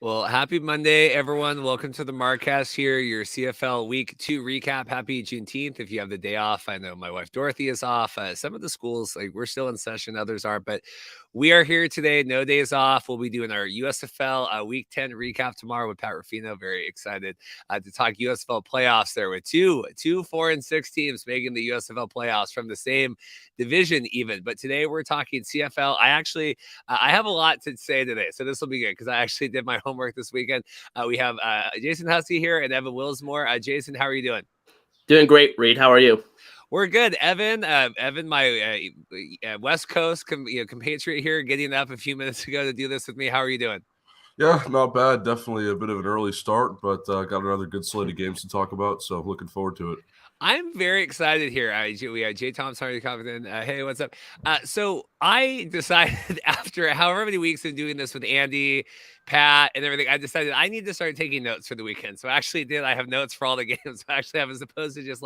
Well, happy Monday, everyone. Welcome to the Marcast here, your CFL Week 2 recap. Happy Juneteenth. If you have the day off, I know my wife Dorothy is off. Some of the schools, we're still in session, others aren't, but we are here today. No days off. We'll be doing our USFL Week 10 recap tomorrow with Pat Ruffino. Very excited to talk USFL playoffs there with two 4-6 teams making the USFL playoffs from the same division even. But today we're talking CFL. I have a lot to say today, so this will be good because I actually did my homework this weekend. We have Jason Hussey here and Evan Willsmore. Jason, how are you doing? Doing great, Reed. How are you? We're good. Evan, my West Coast compatriot here, getting up a few minutes ago to do this with me. How are you doing? Yeah, not bad. Definitely a bit of an early start, but got another good slate of games to talk about, so looking forward to it. I'm very excited here. We have Jay Thomas, Hardy Confident. Hey, what's up? So I decided after however many weeks of doing this with Andy, Pat, and everything, I decided I need to start taking notes for the weekend. So I actually did. I have notes for all the games. Actually, I was opposed to just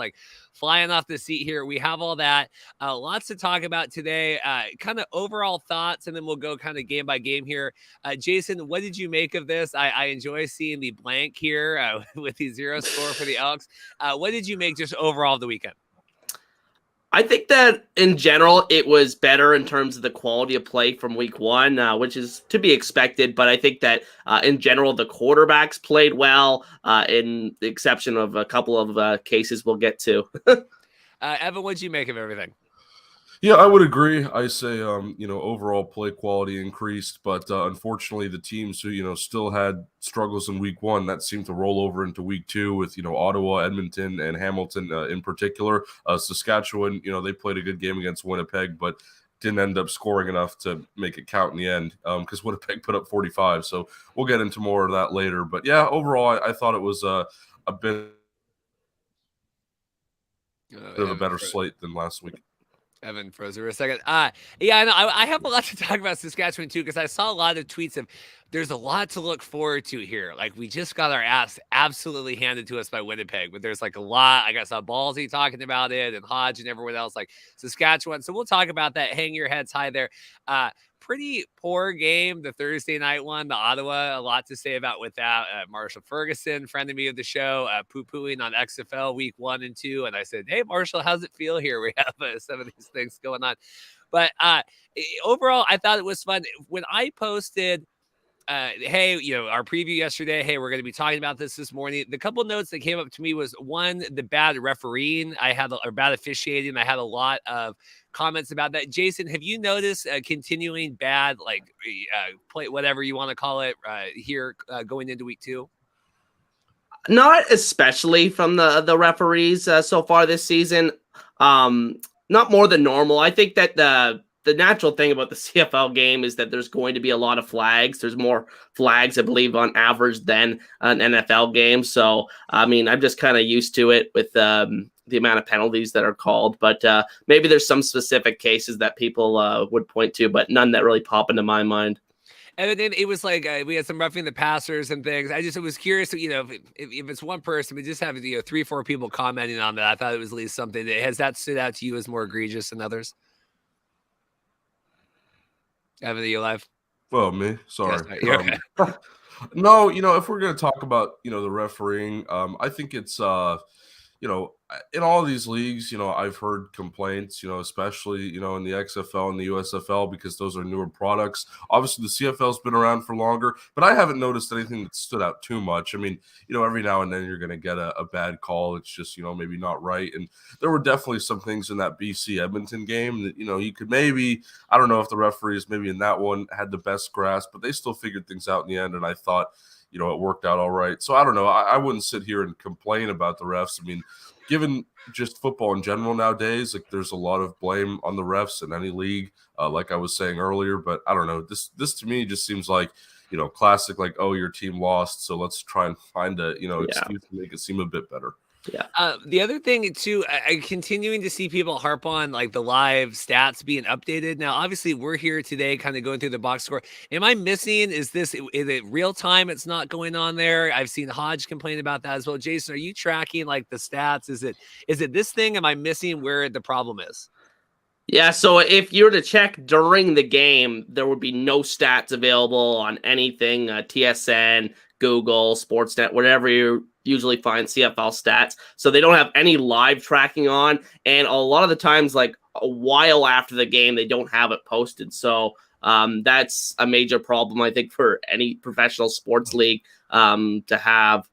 flying off the seat here. We have all that. Lots to talk about today. Kind of overall thoughts, and then we'll go kind of game by game here. Jason, what did you make of this? I enjoy seeing the blank here with the 0 score for the Elks. What did you make just overall of the weekend? I think that in general, it was better in terms of the quality of play from week one, which is to be expected. But I think that in general, the quarterbacks played well, in the exception of a couple of cases we'll get to. Evan, what did you make of everything? Yeah, I would agree. I say, overall play quality increased, but unfortunately, the teams who, still had struggles in week one, that seemed to roll over into week two with, Ottawa, Edmonton, and Hamilton in particular. Saskatchewan, they played a good game against Winnipeg, but didn't end up scoring enough to make it count in the end because Winnipeg put up 45. So we'll get into more of that later. But yeah, overall, I thought it was a bit of a better slate than last week. Evan froze for a second. Yeah, I know. I have a lot to talk about Saskatchewan too because I saw a lot of tweets of there's a lot to look forward to here. We just got our ass absolutely handed to us by Winnipeg, but there's a lot. I saw Ballsy talking about it and Hodge and everyone else Saskatchewan. So we'll talk about that. Hang your heads high there. Pretty poor game, the Thursday night one, the Ottawa. A lot to say about with that. Marshall Ferguson, friend of me of the show, poo-pooing on XFL week 1 and 2. And I said, hey, Marshall, how's it feel here? We have some of these things going on. But overall, I thought it was fun. When I posted, hey, our preview yesterday, hey, we're going to be talking about this morning. The couple notes that came up to me was, one, the bad refereeing. Or bad officiating. I had a lot of comments about that. Jason, have you noticed continuing bad, play, whatever you want to call it, here going into week 2? Not especially from the referees so far this season. Not more than normal. I think that the natural thing about the CFL game is that there's going to be a lot of flags. There's more flags, I believe, on average than an NFL game. So, I'm just kind of used to it with the amount of penalties that are called. But maybe there's some specific cases that people would point to, but none that really pop into my mind. And then it was we had some roughing the passers and things. I was curious, if it's one person, we just have 3-4 people commenting on that. I thought it was at least something. Has that stood out to you as more egregious than others? Evan, are you alive? Oh, me? Sorry. Yes, okay. No, if we're going to talk about, the refereeing, I think it's, in all of these leagues, I've heard complaints, especially, in the XFL and the USFL, because those are newer products. Obviously, the CFL's been around for longer, but I haven't noticed anything that stood out too much. Every now and then you're going to get a bad call. It's just, maybe not right. And there were definitely some things in that BC Edmonton game that, you could maybe, I don't know if the referees maybe in that one had the best grasp, but they still figured things out in the end. And I thought, it worked out all right. So I don't know. I wouldn't sit here and complain about the refs. Given just football in general nowadays, there's a lot of blame on the refs in any league, like I was saying earlier. But I don't know. This to me just seems like, classic, oh, your team lost, so let's try and find a, excuse to make it seem a bit better. Yeah. The other thing too, I'm continuing to see people harp on the live stats being updated. Now, obviously, we're here today, kind of going through the box score. Am I missing? Is it real time? It's not going on there. I've seen Hodge complain about that as well. Jason, are you tracking the stats? Is it this thing? Am I missing where the problem is? Yeah, so if you were to check during the game, there would be no stats available on anything, TSN, Google, Sportsnet, whatever you usually find CFL stats. So they don't have any live tracking on, and a lot of the times, like a while after the game, they don't have it posted. So that's a major problem, I think, for any professional sports league to have.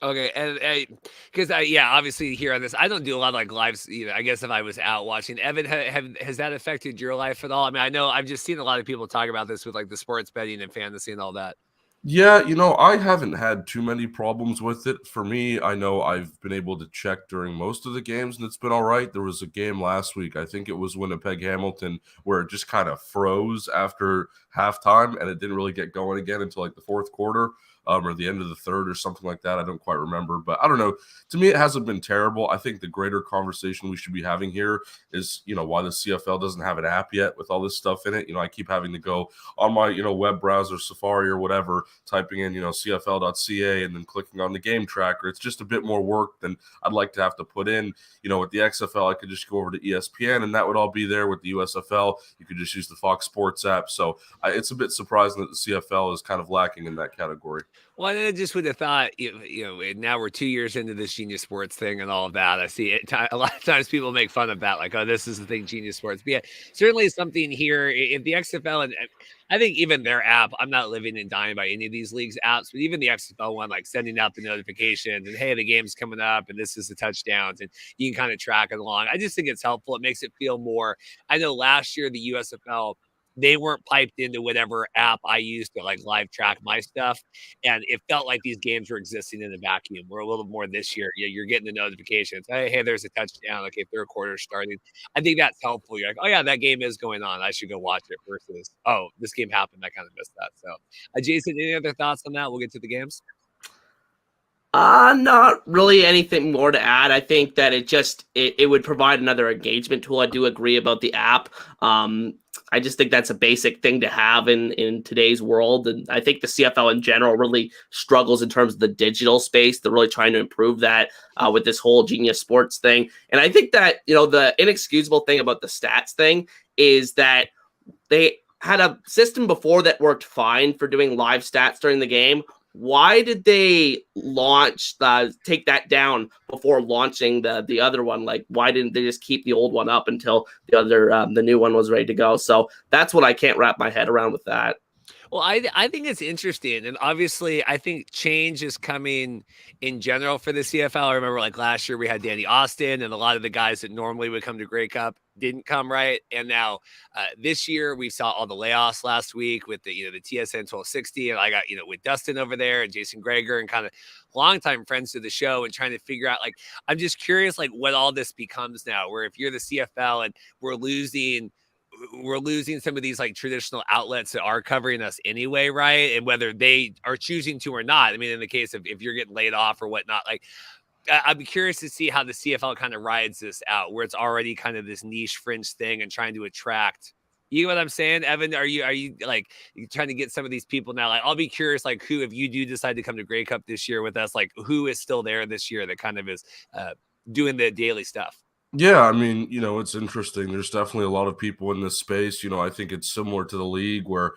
Okay, and because yeah, obviously here on this, I don't do a lot of like lives either. I guess if I was out watching, Evan, has that affected your life at all? I mean, I know I've just seen a lot of people talk about this with like the sports betting and fantasy and all that. Yeah, I haven't had too many problems with it. For me, I know I've been able to check during most of the games, and it's been all right. There was a game last week, I think it was Winnipeg Hamilton, where it just kind of froze after halftime, and it didn't really get going again until like the fourth quarter. Or the end of the third or something like that. I don't quite remember, but I don't know. To me, it hasn't been terrible. I think the greater conversation we should be having here is, why the CFL doesn't have an app yet with all this stuff in it. I keep having to go on my, web browser, Safari or whatever, typing in, CFL.ca and then clicking on the game tracker. It's just a bit more work than I'd like to have to put in. With the XFL, I could just go over to ESPN and that would all be there. With the USFL, you could just use the Fox Sports app. So it's a bit surprising that the CFL is kind of lacking in that category. Well, I just would have thought, now we're 2 years into this Genius Sports thing and all of that. I see it. A lot of times people make fun of that, like, oh, this is the thing, Genius Sports. But yeah, certainly something here in the XFL, and I think even their app, I'm not living and dying by any of these leagues' apps, but even the XFL one, like sending out the notifications and, hey, the game's coming up and this is the touchdowns, and you can kind of track it along. I just think it's helpful. It makes it feel more. I know last year, the USFL, they weren't piped into whatever app I used to like live track my stuff. And it felt like these games were existing in a vacuum. We're a little more this year. You're getting the notifications. Hey, there's a touchdown. Okay, third quarter starting. I think that's helpful. You're like, oh yeah, that game is going on. I should go watch it versus, oh, this game happened. I kind of missed that. So Jason, any other thoughts on that? We'll get to the games. Not really anything more to add. I think that it would provide another engagement tool. I do agree about the app. I just think that's a basic thing to have in today's world. And I think the CFL in general really struggles in terms of the digital space. They're really trying to improve that with this whole Genius Sports thing. And I think that, the inexcusable thing about the stats thing is that they had a system before that worked fine for doing live stats during the game. Why did they take that down before launching the other one? Like, why didn't they just keep the old one up until the new one was ready to go? So that's what I can't wrap my head around with that. Well, I think it's interesting. And obviously, I think change is coming in general for the CFL. I remember like last year we had Danny Austin and a lot of the guys that normally would come to Grey Cup didn't come right. And now this year we saw all the layoffs last week with the TSN 1260. And I got, with Dustin over there and Jason Greger and kind of longtime friends to the show and trying to figure out, like, I'm just curious, like what all this becomes now, where if you're the CFL and we're losing some of these like traditional outlets that are covering us anyway, right? And whether they are choosing to or not. I mean, in the case of if you're getting laid off or whatnot, like I'd be curious to see how the CFL kind of rides this out, where it's already kind of this niche fringe thing and trying to attract. You know what I'm saying, Evan? Are you like you trying to get some of these people now? Like, I'll be curious, like who, if you do decide to come to Grey Cup this year with us, like who is still there this year that kind of is doing the daily stuff. Yeah, I mean, it's interesting. There's definitely a lot of people in this space. I think it's similar to the league where,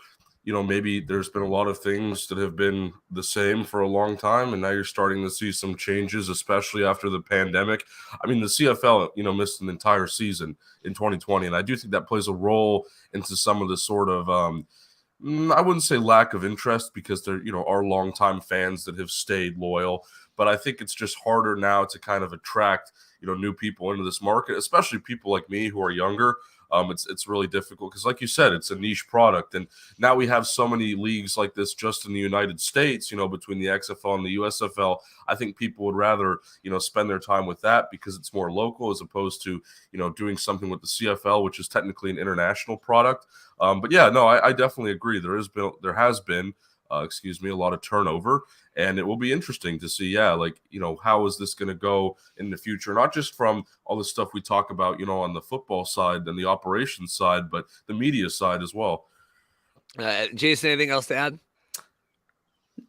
maybe there's been a lot of things that have been the same for a long time. And now you're starting to see some changes, especially after the pandemic. I mean, the CFL, missed an entire season in 2020. And I do think that plays a role into some of the sort of, I wouldn't say lack of interest because there, are longtime fans that have stayed loyal. But I think it's just harder now to kind of attract, new people into this market, especially people like me who are younger. It's really difficult because, like you said, it's a niche product. And now we have so many leagues like this just in the United States, between the XFL and the USFL. I think people would rather, spend their time with that because it's more local as opposed to, doing something with the CFL, which is technically an international product. But yeah, no, I definitely agree. There has been a lot of turnover, and it will be interesting to see, how is this going to go in the future, not just from all the stuff we talk about, on the football side and the operations side, but the media side as well. Jason, anything else to add?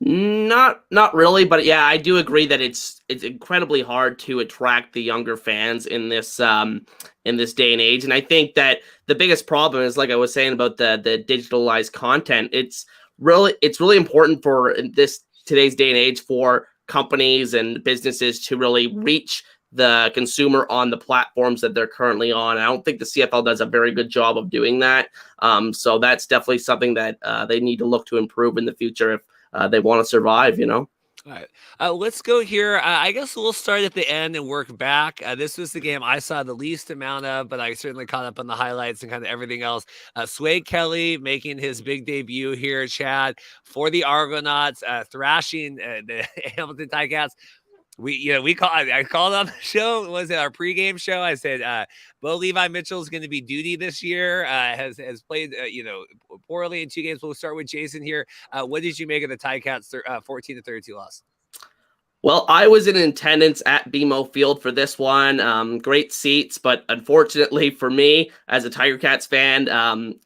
Not really, but yeah, I do agree that it's incredibly hard to attract the younger fans in this day and age. And I think that the biggest problem is, like I was saying about the digitalized content. It's really important for this today's day and age for companies and businesses to really reach the consumer on the platforms that they're currently on. I don't think the CFL does a very good job of doing that. So that's definitely something that they need to look to improve in the future if they want to survive, All right. Let's go here. I guess we'll start at the end and work back. This was the game I saw the least amount of, but I certainly caught up on the highlights and kind of everything else. Sway Kelly making his big debut here, Chad, for the Argonauts, thrashing the Hamilton Ticats. I called on the show. Was it our pregame show? I said, Bo Levi Mitchell is going to be duty this year. Has played, poorly in 2 games. We'll start with Jason here. What did you make of the Ticats 14-32 loss? Well, I was in attendance at BMO Field for this one. Great seats, but unfortunately for me, as a Tiger Cats fan,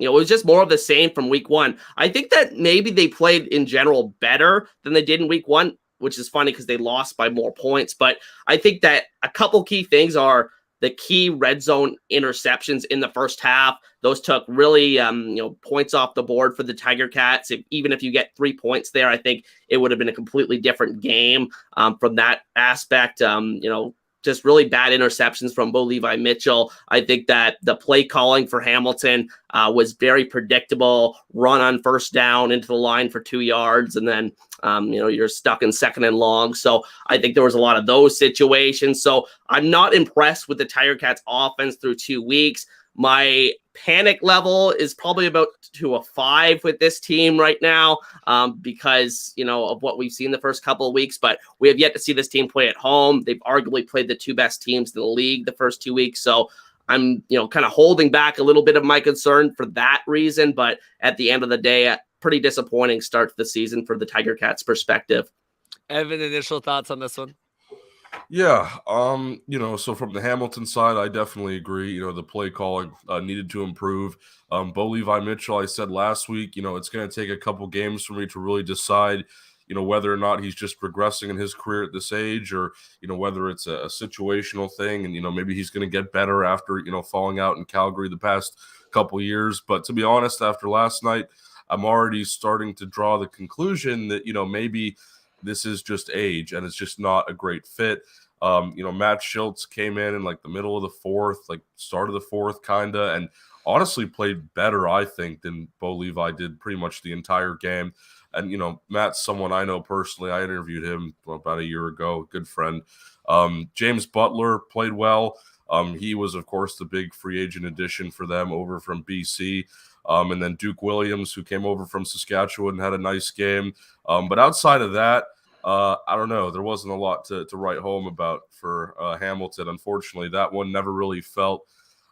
it was just more of the same from week 1. I think that maybe they played in general better than they did in week 1, which is funny because they lost by more points. But I think that a couple key things are the key red zone interceptions in the first half. Those took really, points off the board for the Tiger Cats. Even if you get 3 points there, I think it would have been a completely different game from that aspect. Just really bad interceptions from Bo Levi Mitchell. I think that the play calling for Hamilton was very predictable. Run on first down into the line for 2 yards, and then you're stuck in second and long. So I think there was a lot of those situations. So I'm not impressed with the Tiger Cats offense through 2 weeks. My panic level is probably about to a 5 with this team right now because, of what we've seen the first couple of weeks. But we have yet to see this team play at home. They've arguably played the 2 best teams in the league the first 2 weeks. So I'm, kind of holding back a little bit of my concern for that reason. But at the end of the day, pretty disappointing start to the season for the Tiger Cats perspective. Evan, initial thoughts on this one? Yeah, so from the Hamilton side, I definitely agree. The play calling needed to improve. Bo Levi Mitchell, I said last week, it's going to take a couple games for me to really decide, whether or not he's just progressing in his career at this age or, whether it's a situational thing and, maybe he's going to get better after, falling out in Calgary the past couple years. But to be honest, after last night, I'm already starting to draw the conclusion that, maybe this is just age and it's just not a great fit. Matt Schultz came in like the middle of the 4th, like start of the 4th kind of, and honestly played better, I think, than Bo Levi did pretty much the entire game. And, Matt's someone I know personally. I interviewed him about a year ago, good friend. James Butler played well. He was, of course, the big free agent addition for them over from BC. And then Duke Williams, who came over from Saskatchewan, had a nice game. But outside of that, I don't know. There wasn't a lot to write home about for Hamilton. Unfortunately, that one never really felt.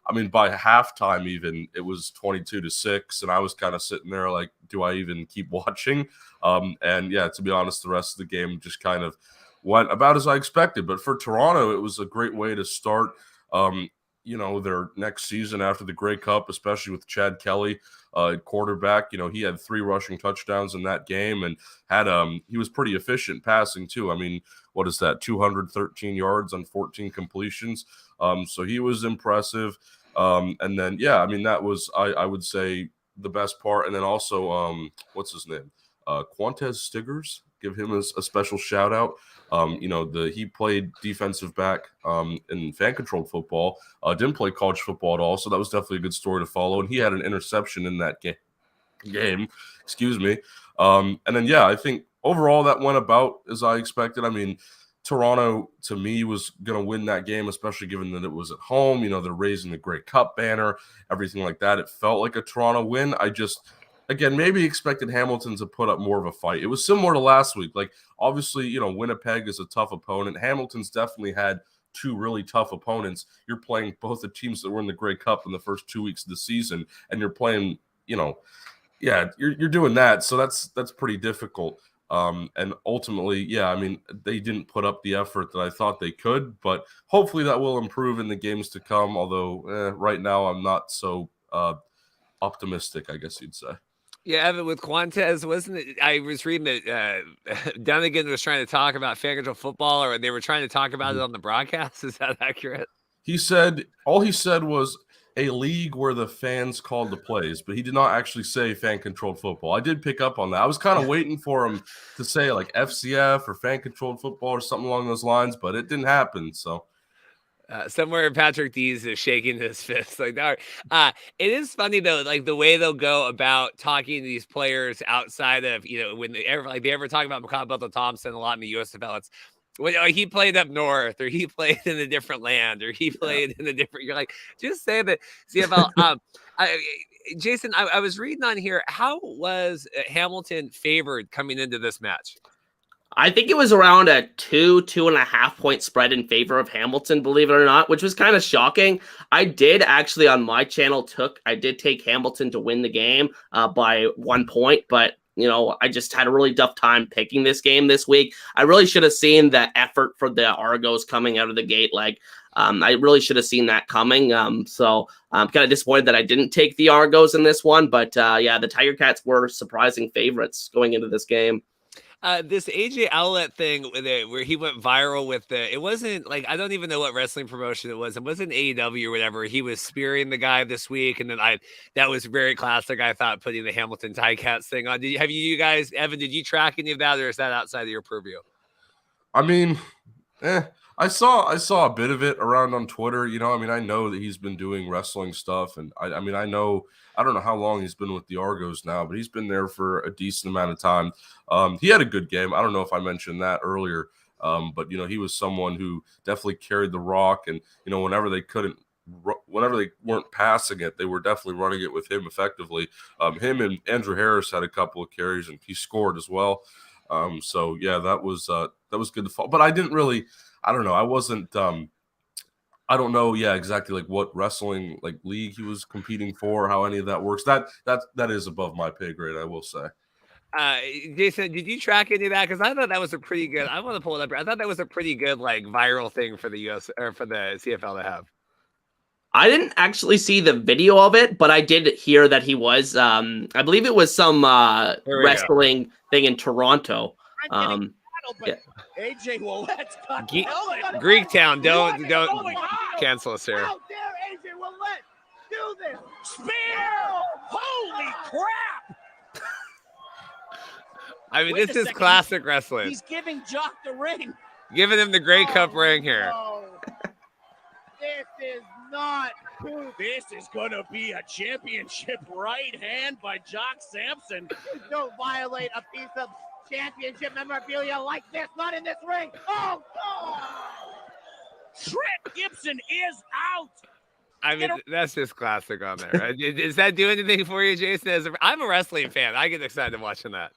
I mean, by halftime, even it was 22-6, and I was kind of sitting there like, do I even keep watching? And yeah, to be honest, the rest of the game just kind of went about as I expected. But for Toronto, it was a great way to start. Their next season after the Grey Cup, especially with Chad Kelly, quarterback. He had 3 rushing touchdowns in that game and had he was pretty efficient passing too. I mean, what is that? 213 yards on 14 completions. So he was impressive. And then that was I would say the best part. And then also what's his name? Quantez Stiggers. Give him a special shout out. He played defensive back in fan-controlled football. Didn't play college football at all, so that was definitely a good story to follow. And he had an interception in that game. Excuse me. And then, I think overall that went about as I expected. I mean, Toronto, to me, was going to win that game, especially given that it was at home. They're raising the Grey Cup banner, everything like that. It felt like a Toronto win. Again, maybe expected Hamilton to put up more of a fight. It was similar to last week. Like, obviously, Winnipeg is a tough opponent. Hamilton's definitely had 2 really tough opponents. You're playing both the teams that were in the Grey Cup in the first 2 weeks of the season, and you're playing, you're doing that. So that's pretty difficult. And ultimately, they didn't put up the effort that I thought they could, but hopefully that will improve in the games to come. Although right now I'm not so optimistic, I guess you'd say. Yeah, Evan, with Quantes, wasn't it? I was reading that Dunnigan was trying to talk about fan control football, or they were trying to talk about it on the broadcast. Is that accurate? All he said was a league where the fans called the plays, but he did not actually say fan controlled football. I did pick up on that. I was kind of waiting for him to say like FCF or fan controlled football or something along those lines, but it didn't happen. So. Somewhere Patrick Dees is shaking his fist. Like, no. It is funny though, like the way they'll go about talking to these players outside of, when they ever talk about McCall Thompson a lot in the USFL. It's when he played up north, or he played in a different land, or he played in a different. You're like, just say that CFL. Jason, I was reading on here. How was Hamilton favored coming into this match? I think it was around a 2.5 point spread in favor of Hamilton, believe it or not, which was kind of shocking. I did actually on my channel I did take Hamilton to win the game by 1 point, but I just had a really tough time picking this game this week. I really should have seen the effort for the Argos coming out of the gate. I really should have seen that coming. So I'm kind of disappointed that I didn't take the Argos in this one, but the Tiger Cats were surprising favorites going into this game. This AJ Outlet thing where he went viral with it wasn't I don't even know what wrestling promotion it was. It wasn't AEW or whatever. He was spearing the guy this week. And then that was very classic. I thought putting the Hamilton Ticats thing on. Have you guys, Evan, did you track any of that, or is that outside of your purview? I mean, I saw a bit of it around on Twitter. I know that he's been doing wrestling stuff, and I don't know how long he's been with the Argos now, but he's been there for a decent amount of time. He had a good game. I don't know if I mentioned that earlier, but he was someone who definitely carried the rock, and whenever they weren't passing it, they were definitely running it with him effectively. Him and Andrew Harris had a couple of carries, and he scored as well. So yeah, that was good to follow. But I didn't really. I don't know. I wasn't. I don't know. Yeah, exactly. What wrestling league he was competing for, how any of that works. That is above my pay grade, I will say. Jason, did you track any of that? Because I thought that was a pretty good. I want to pull it up. I thought that was a pretty good viral thing for the US or for the CFL to have. I didn't actually see the video of it, but I did hear that he was. I believe it was some wrestling thing in Toronto. Yeah. AJ Willette's got Greektown, don't cancel us here. How dare AJ Willette do this? Spear! Holy crap! I mean, this is classic wrestling. He's giving Jock the ring. Giving him the Grey Cup ring here. No. This is not. This is going to be a championship right hand by Jock Sampson. Don't violate a piece of championship memorabilia like this, not in this ring. Oh, God! Trent Gibson is out. I mean, that's just classic on there. Does that do anything for you, Jason? I'm a wrestling fan. I get excited watching that.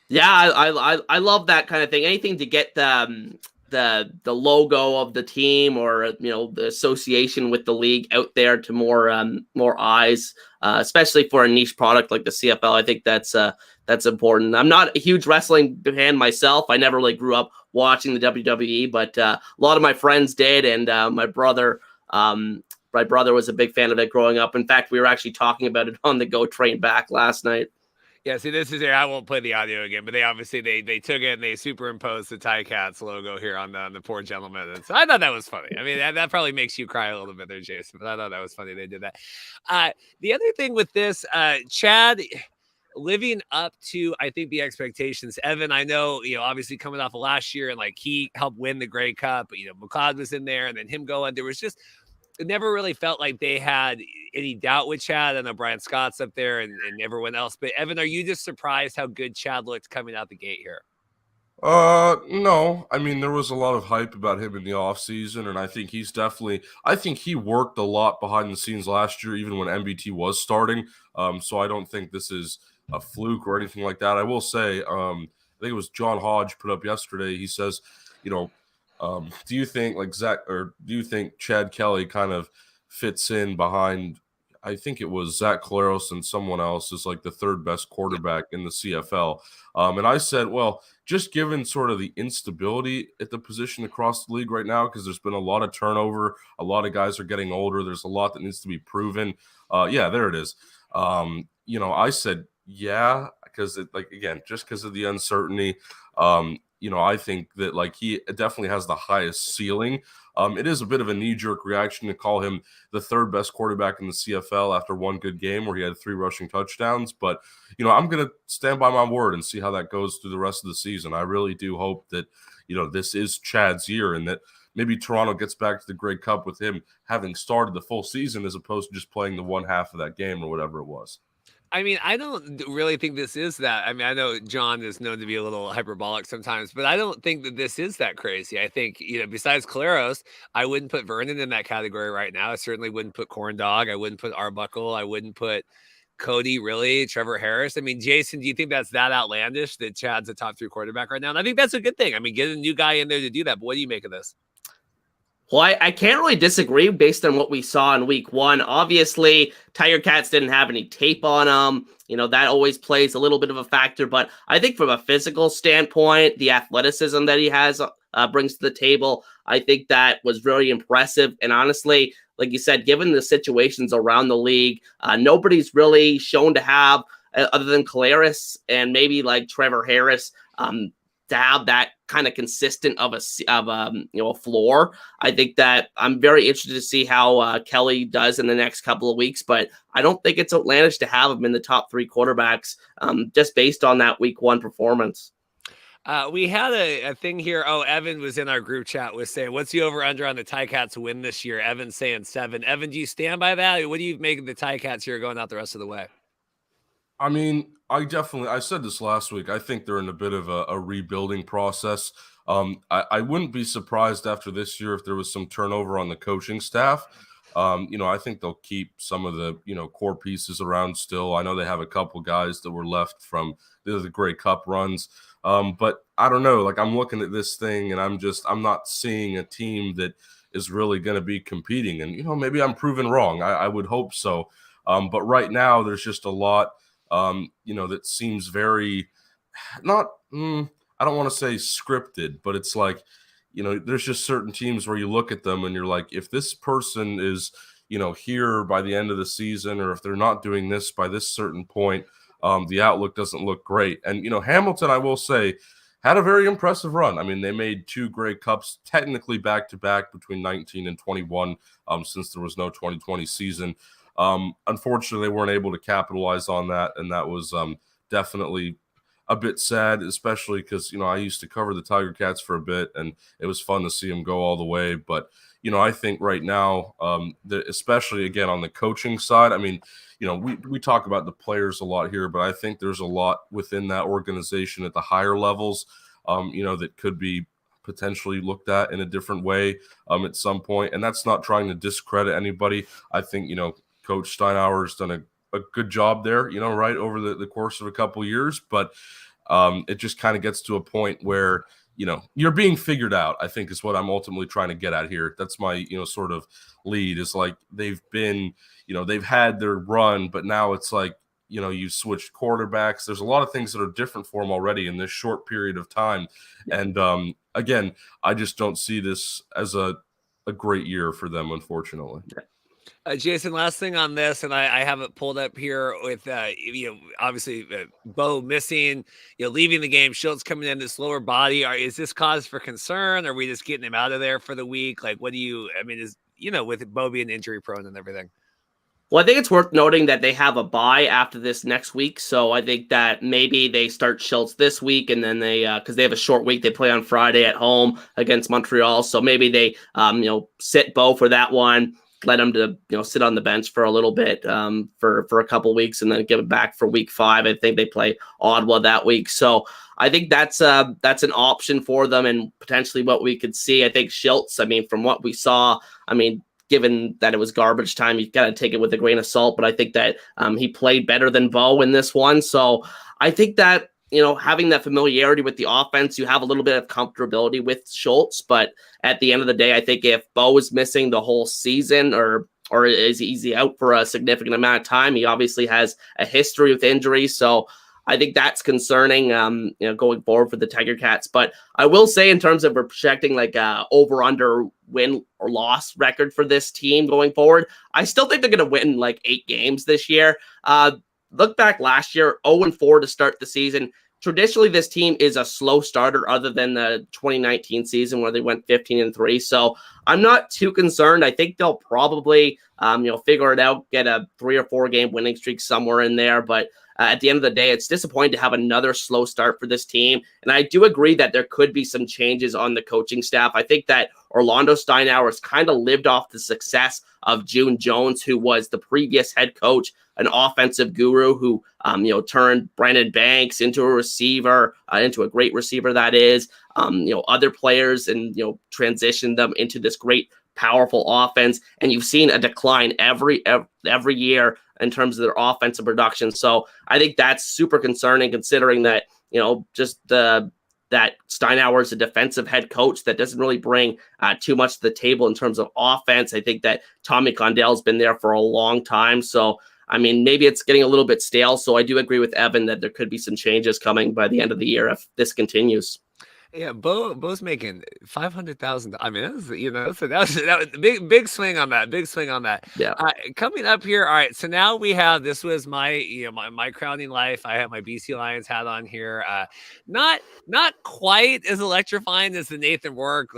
Yeah, I love that kind of thing. Anything to get the logo of the team, or the association with the league out there to more eyes, especially for a niche product like the CFL. I think that's important. I'm not a huge wrestling fan myself. I never really grew up watching the WWE, but a lot of my friends did, and my brother was a big fan of it growing up. In fact, we were actually talking about it on the Go Train back last night. Yeah, see, this is here. I won't play the audio again, but they obviously they took it and they superimposed the Ticats logo here on the poor gentleman. And so I thought that was funny. I mean, that probably makes you cry a little bit there, Jason. But I thought that was funny they did that. The other thing with this, Chad, living up to, I think, the expectations. Evan, I know, obviously coming off of last year and he helped win the Grey Cup. But, McLeod was in there, and then him going. There was just. It never really felt like they had any doubt with Chad. I know Brian Scott's up there and everyone else. But, Evan, are you just surprised how good Chad looked coming out the gate here? No. I mean, there was a lot of hype about him in the offseason, and I think he worked a lot behind the scenes last year, even when MBT was starting. So I don't think this is a fluke or anything like that. I will say, I think it was John Hodge put up yesterday. He says, do you think do you think Chad Kelly kind of fits in behind, I think it was Zach Collaros and someone else is the third best quarterback in the CFL. And I said, well, just given sort of the instability at the position across the league right now, because there's been a lot of turnover, a lot of guys are getting older. There's a lot that needs to be proven. Yeah, there it is. I said, yeah, because just because of the uncertainty, I think that he definitely has the highest ceiling. It is a bit of a knee-jerk reaction to call him the third best quarterback in the CFL after one good game where he had 3 rushing touchdowns. But, I'm going to stand by my word and see how that goes through the rest of the season. I really do hope that, this is Chad's year and that maybe Toronto gets back to the Grey Cup with him having started the full season as opposed to just playing the one half of that game or whatever it was. I mean, I don't really think this is that. I mean, I know John is known to be a little hyperbolic sometimes, but I don't think that this is that crazy. I think, besides Caleros, I wouldn't put Vernon in that category right now. I certainly wouldn't put Corn Dog. I wouldn't put Arbuckle. I wouldn't put Cody, really, Trevor Harris. I mean, Jason, do you think that's that outlandish that Chad's a top 3 quarterback right now? And I think that's a good thing. I mean, get a new guy in there to do that. But what do you make of this? Well, I can't really disagree based on what we saw in week 1. Obviously, Tiger Cats didn't have any tape on them. That always plays a little bit of a factor. But I think from a physical standpoint, the athleticism that he has brings to the table, I think that was very impressive. And honestly, like you said, given the situations around the league, nobody's really shown to have, other than Caleros and maybe like Trevor Harris, to have that kind of consistent of a floor. I think that I'm very interested to see how Kelly does in the next couple of weeks, but I don't think it's outlandish to have him in the top 3 quarterbacks just based on that week 1 performance. We had a thing here. Oh, Evan was in our group chat was saying, what's the over-under on the Ticats win this year? Evan's saying 7. Evan, do you stand by that? What do you make of the Ticats here going out the rest of the way? I mean, I said this last week. I think they're in a bit of a rebuilding process. I wouldn't be surprised after this year if there was some turnover on the coaching staff. I think they'll keep some of the, core pieces around still. I know they have a couple guys that were left from the Grey Cup runs. But I don't know, I'm looking at this thing and I'm not seeing a team that is really going to be competing. And, maybe I'm proven wrong. I would hope so. But right now there's just a lot, that seems very I don't want to say scripted, but it's there's just certain teams where you look at them and you're like, if this person is, here by the end of the season, or if they're not doing this by this certain point, the outlook doesn't look great. And, Hamilton, I will say, had a very impressive run. I mean, they made 2 Grey Cups technically back-to-back between 19 and 21 since there was no 2020 season. Unfortunately, they weren't able to capitalize on that, and that was definitely a bit sad, especially because, I used to cover the Tiger Cats for a bit, and it was fun to see them go all the way. But, I think right now, especially, again, on the coaching side, I mean, we talk about the players a lot here, but I think there's a lot within that organization at the higher levels, that could be potentially looked at in a different way at some point. And that's not trying to discredit anybody. I think, Coach Steinauer has done a good job there, right, over the course of a couple of years. But it just kind of gets to a point where, you're being figured out, I think is what I'm ultimately trying to get at here. That's my, sort of lead is they've been, they've had their run, but now it's you switched quarterbacks. There's a lot of things that are different for them already in this short period of time. And again, I just don't see this as a great year for them, unfortunately. Jason, last thing on this, and I have it pulled up here with, obviously Bo missing, leaving the game, Schultz coming in, this lower body. Is this cause for concern? Are we just getting him out of there for the week? What do you, with Bo being injury prone and everything? Well, I think it's worth noting that they have a bye after this next week. So I think that maybe they start Schultz this week, and then they, because they have a short week, they play on Friday at home against Montreal. So maybe they, sit Bo for that one. Let him to sit on the bench for a little bit for a couple of weeks, and then give it back for week 5. I think they play Ottawa that week, so I think that's an option for them, and potentially what we could see. I think Schultz, from what we saw, given that it was garbage time, you've got to take it with a grain of salt. But I think that he played better than Bo in this one, so I think that having that familiarity with the offense, you have a little bit of comfortability with Schultz. But at the end of the day, I think if Bo is missing the whole season or is easy out for a significant amount of time, he obviously has a history with injuries. So I think that's concerning, going forward for the Tiger Cats. But I will say, in terms of projecting like over/under win or loss record for this team going forward, I still think they're going to win like 8 games this year. Look back last year, 0-4 to start the season. Traditionally, this team is a slow starter other than the 2019 season where they went 15-3. So I'm not too concerned. I think they'll probably, figure it out, get a 3 or 4 game winning streak somewhere in there. But at the end of the day, it's disappointing to have another slow start for this team. And I do agree that there could be some changes on the coaching staff. I think that Orlando Steinauer has kind of lived off the success of June Jones, who was the previous head coach, an offensive guru who, turned Brandon Banks into a receiver, into a great receiver that is, other players and, transitioned them into this great, powerful offense. And you've seen a decline every year in terms of their offensive production. So I think that's super concerning, considering that, that Steinauer is a defensive head coach that doesn't really bring too much to the table in terms of offense. I think that Tommy Condell's been there for a long time. So, I mean, maybe it's getting a little bit stale. So I do agree with Evan that there could be some changes coming by the end of the year if this continues. Yeah, Bo's making $500,000. I mean, that was a big swing on that. Big swing on that. Yeah. Coming up here. All right. So now we have. This was my my crowning life. I have my BC Lions hat on here. Not quite as electrifying as the Nathan Rourke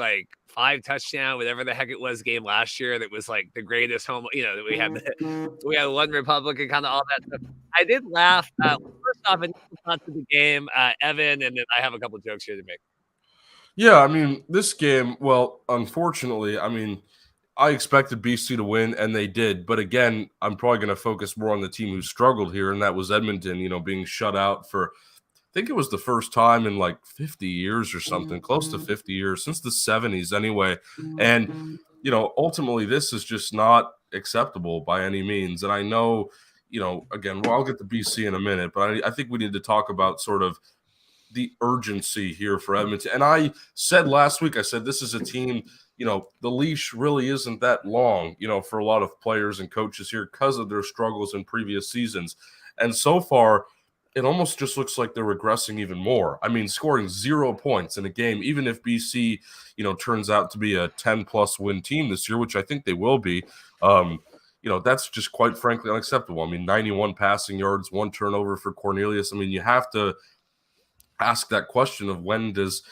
5 touchdown, whatever the heck it was, game last year. That was like the greatest home. That we had One Republic and kind of all that stuff. I did laugh. First off, I thought to the game, Evan, and then I have a couple jokes here to make. Yeah, I mean, this game, well, unfortunately, I mean, I expected BC to win, and they did. But again, I'm probably going to focus more on the team who struggled here, and that was Edmonton, being shut out for, I think it was the first time in 50 years or something, close to 50 years, since the 70s anyway. And, ultimately, this is just not acceptable by any means. And I know, again, I'll get to BC in a minute, but I think we need to talk about sort of the urgency here for Edmonton. And I said last week, this is a team, the leash really isn't that long, for a lot of players and coaches here because of their struggles in previous seasons. And so far, it almost just looks like they're regressing even more. I mean, scoring 0 points in a game, even if BC, turns out to be a 10-plus win team this year, which I think they will be, that's just quite frankly unacceptable. I mean, 91 passing yards, 1 turnover for Cornelius. I mean, you have to ask that question of when does,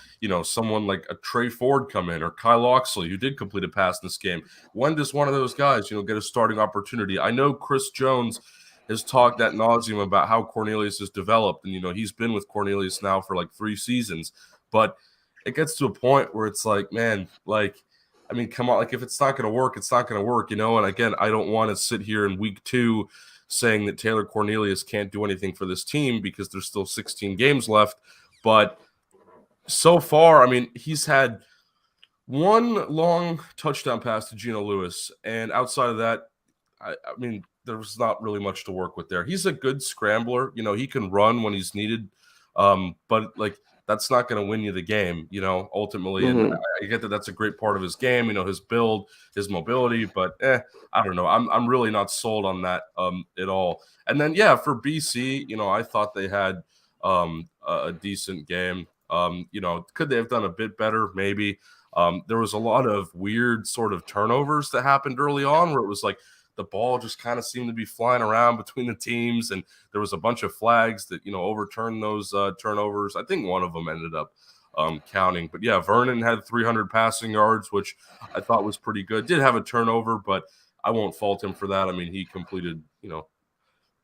someone like a Trey Ford come in, or Kyle Oxley, who did complete a pass in this game. When does one of those guys, get a starting opportunity? I know Chris Jones has talked ad nauseum about how Cornelius has developed, and, he's been with Cornelius now for 3 seasons, but it gets to a point where it's man, I mean, come on, if it's not going to work, it's not going to work, and again, I don't want to sit here in week 2 saying that Taylor Cornelius can't do anything for this team because there's still 16 games left. But so far, I mean, he's had 1 long touchdown pass to Geno Lewis. And outside of that, I mean, there was not really much to work with there. He's a good scrambler. He can run when he's needed. But that's not going to win you the game, ultimately. Mm-hmm. And I get that that's a great part of his game, his build, his mobility, but I don't know. I'm really not sold on that at all. And then, for BC, I thought they had a decent game. Could they have done a bit better? Maybe. There was a lot of weird sort of turnovers that happened early on where it was the ball just kind of seemed to be flying around between the teams, and there was a bunch of flags that, overturned those turnovers. I think one of them ended up counting. But, Vernon had 300 passing yards, which I thought was pretty good. Did have a turnover, but I won't fault him for that. I mean, he completed,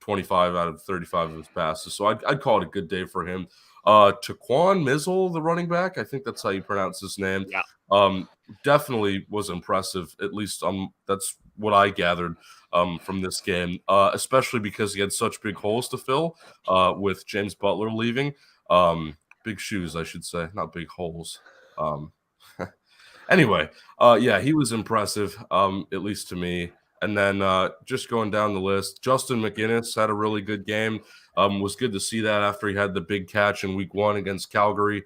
25 out of 35 of his passes. So I'd call it a good day for him. Taquan Mizzle, the running back, I think that's how you pronounce his name. Yeah. Definitely was impressive. At least that's what I gathered from this game, especially because he had such big holes to fill with James Butler leaving. Big shoes, I should say, not big holes. Anyway, he was impressive, at least to me. And then just going down the list, Justin McInnes had a really good game. Was good to see that after he had the big catch in week 1 against Calgary.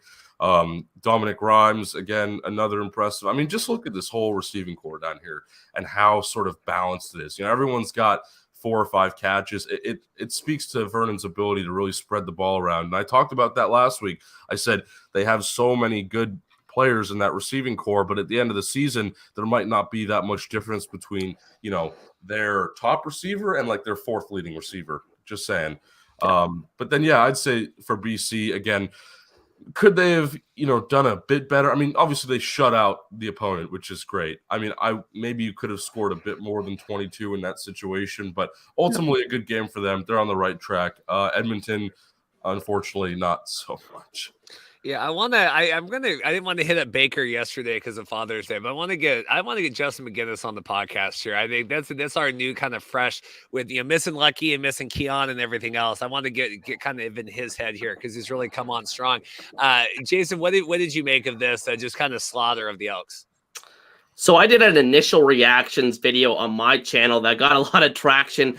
Dominic Rhymes, again, another impressive. I mean, just look at this whole receiving core down here and how sort of balanced it is. Everyone's got 4 or 5 catches. It speaks to Vernon's ability to really spread the ball around. And I talked about that last week. I said they have so many good players in that receiving core, but at the end of the season, there might not be that much difference between, their top receiver and like their 4th leading receiver. Just saying. But then, I'd say for BC, again, could they have, done a bit better? I mean, obviously they shut out the opponent, which is great. I mean, maybe you could have scored a bit more than 22 in that situation, but ultimately a good game for them. They're on the right track. Edmonton, unfortunately, not so much. Yeah, I didn't want to hit up Baker yesterday because of Father's Day, but I want to get Justin McGinnis on the podcast here. I think that's our new kind of fresh with missing Lucky and missing Keon and everything else. I want to get kind of in his head here because he's really come on strong. Jason, what did you make of this? Just kind of slaughter of the Elks. So I did an initial reactions video on my channel that got a lot of traction,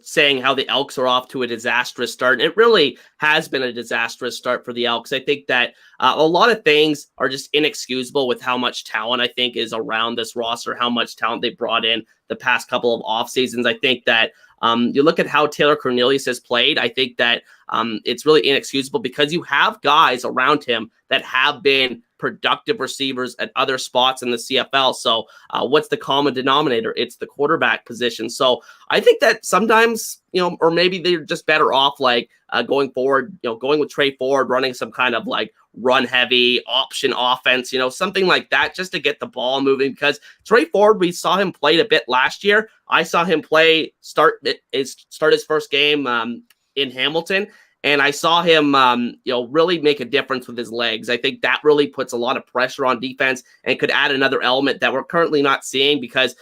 saying how the Elks are off to a disastrous start. And it really has been a disastrous start for the Elks. I think that a lot of things are just inexcusable with how much talent I think is around this roster, how much talent they brought in the past couple of off seasons. I think that you look at how Taylor Cornelius has played. I think that it's really inexcusable because you have guys around him that have been productive receivers at other spots in the CFL. So what's the common denominator? It's the quarterback position. So I think that sometimes, or maybe they're just better off like going forward, going with Trey Ford, running some kind of like run heavy option offense, something like that just to get the ball moving. Because Trey Ford, we saw him play a bit last year. I saw him start his first game in Hamilton. And I saw him, really make a difference with his legs. I think that really puts a lot of pressure on defense and could add another element that we're currently not seeing because,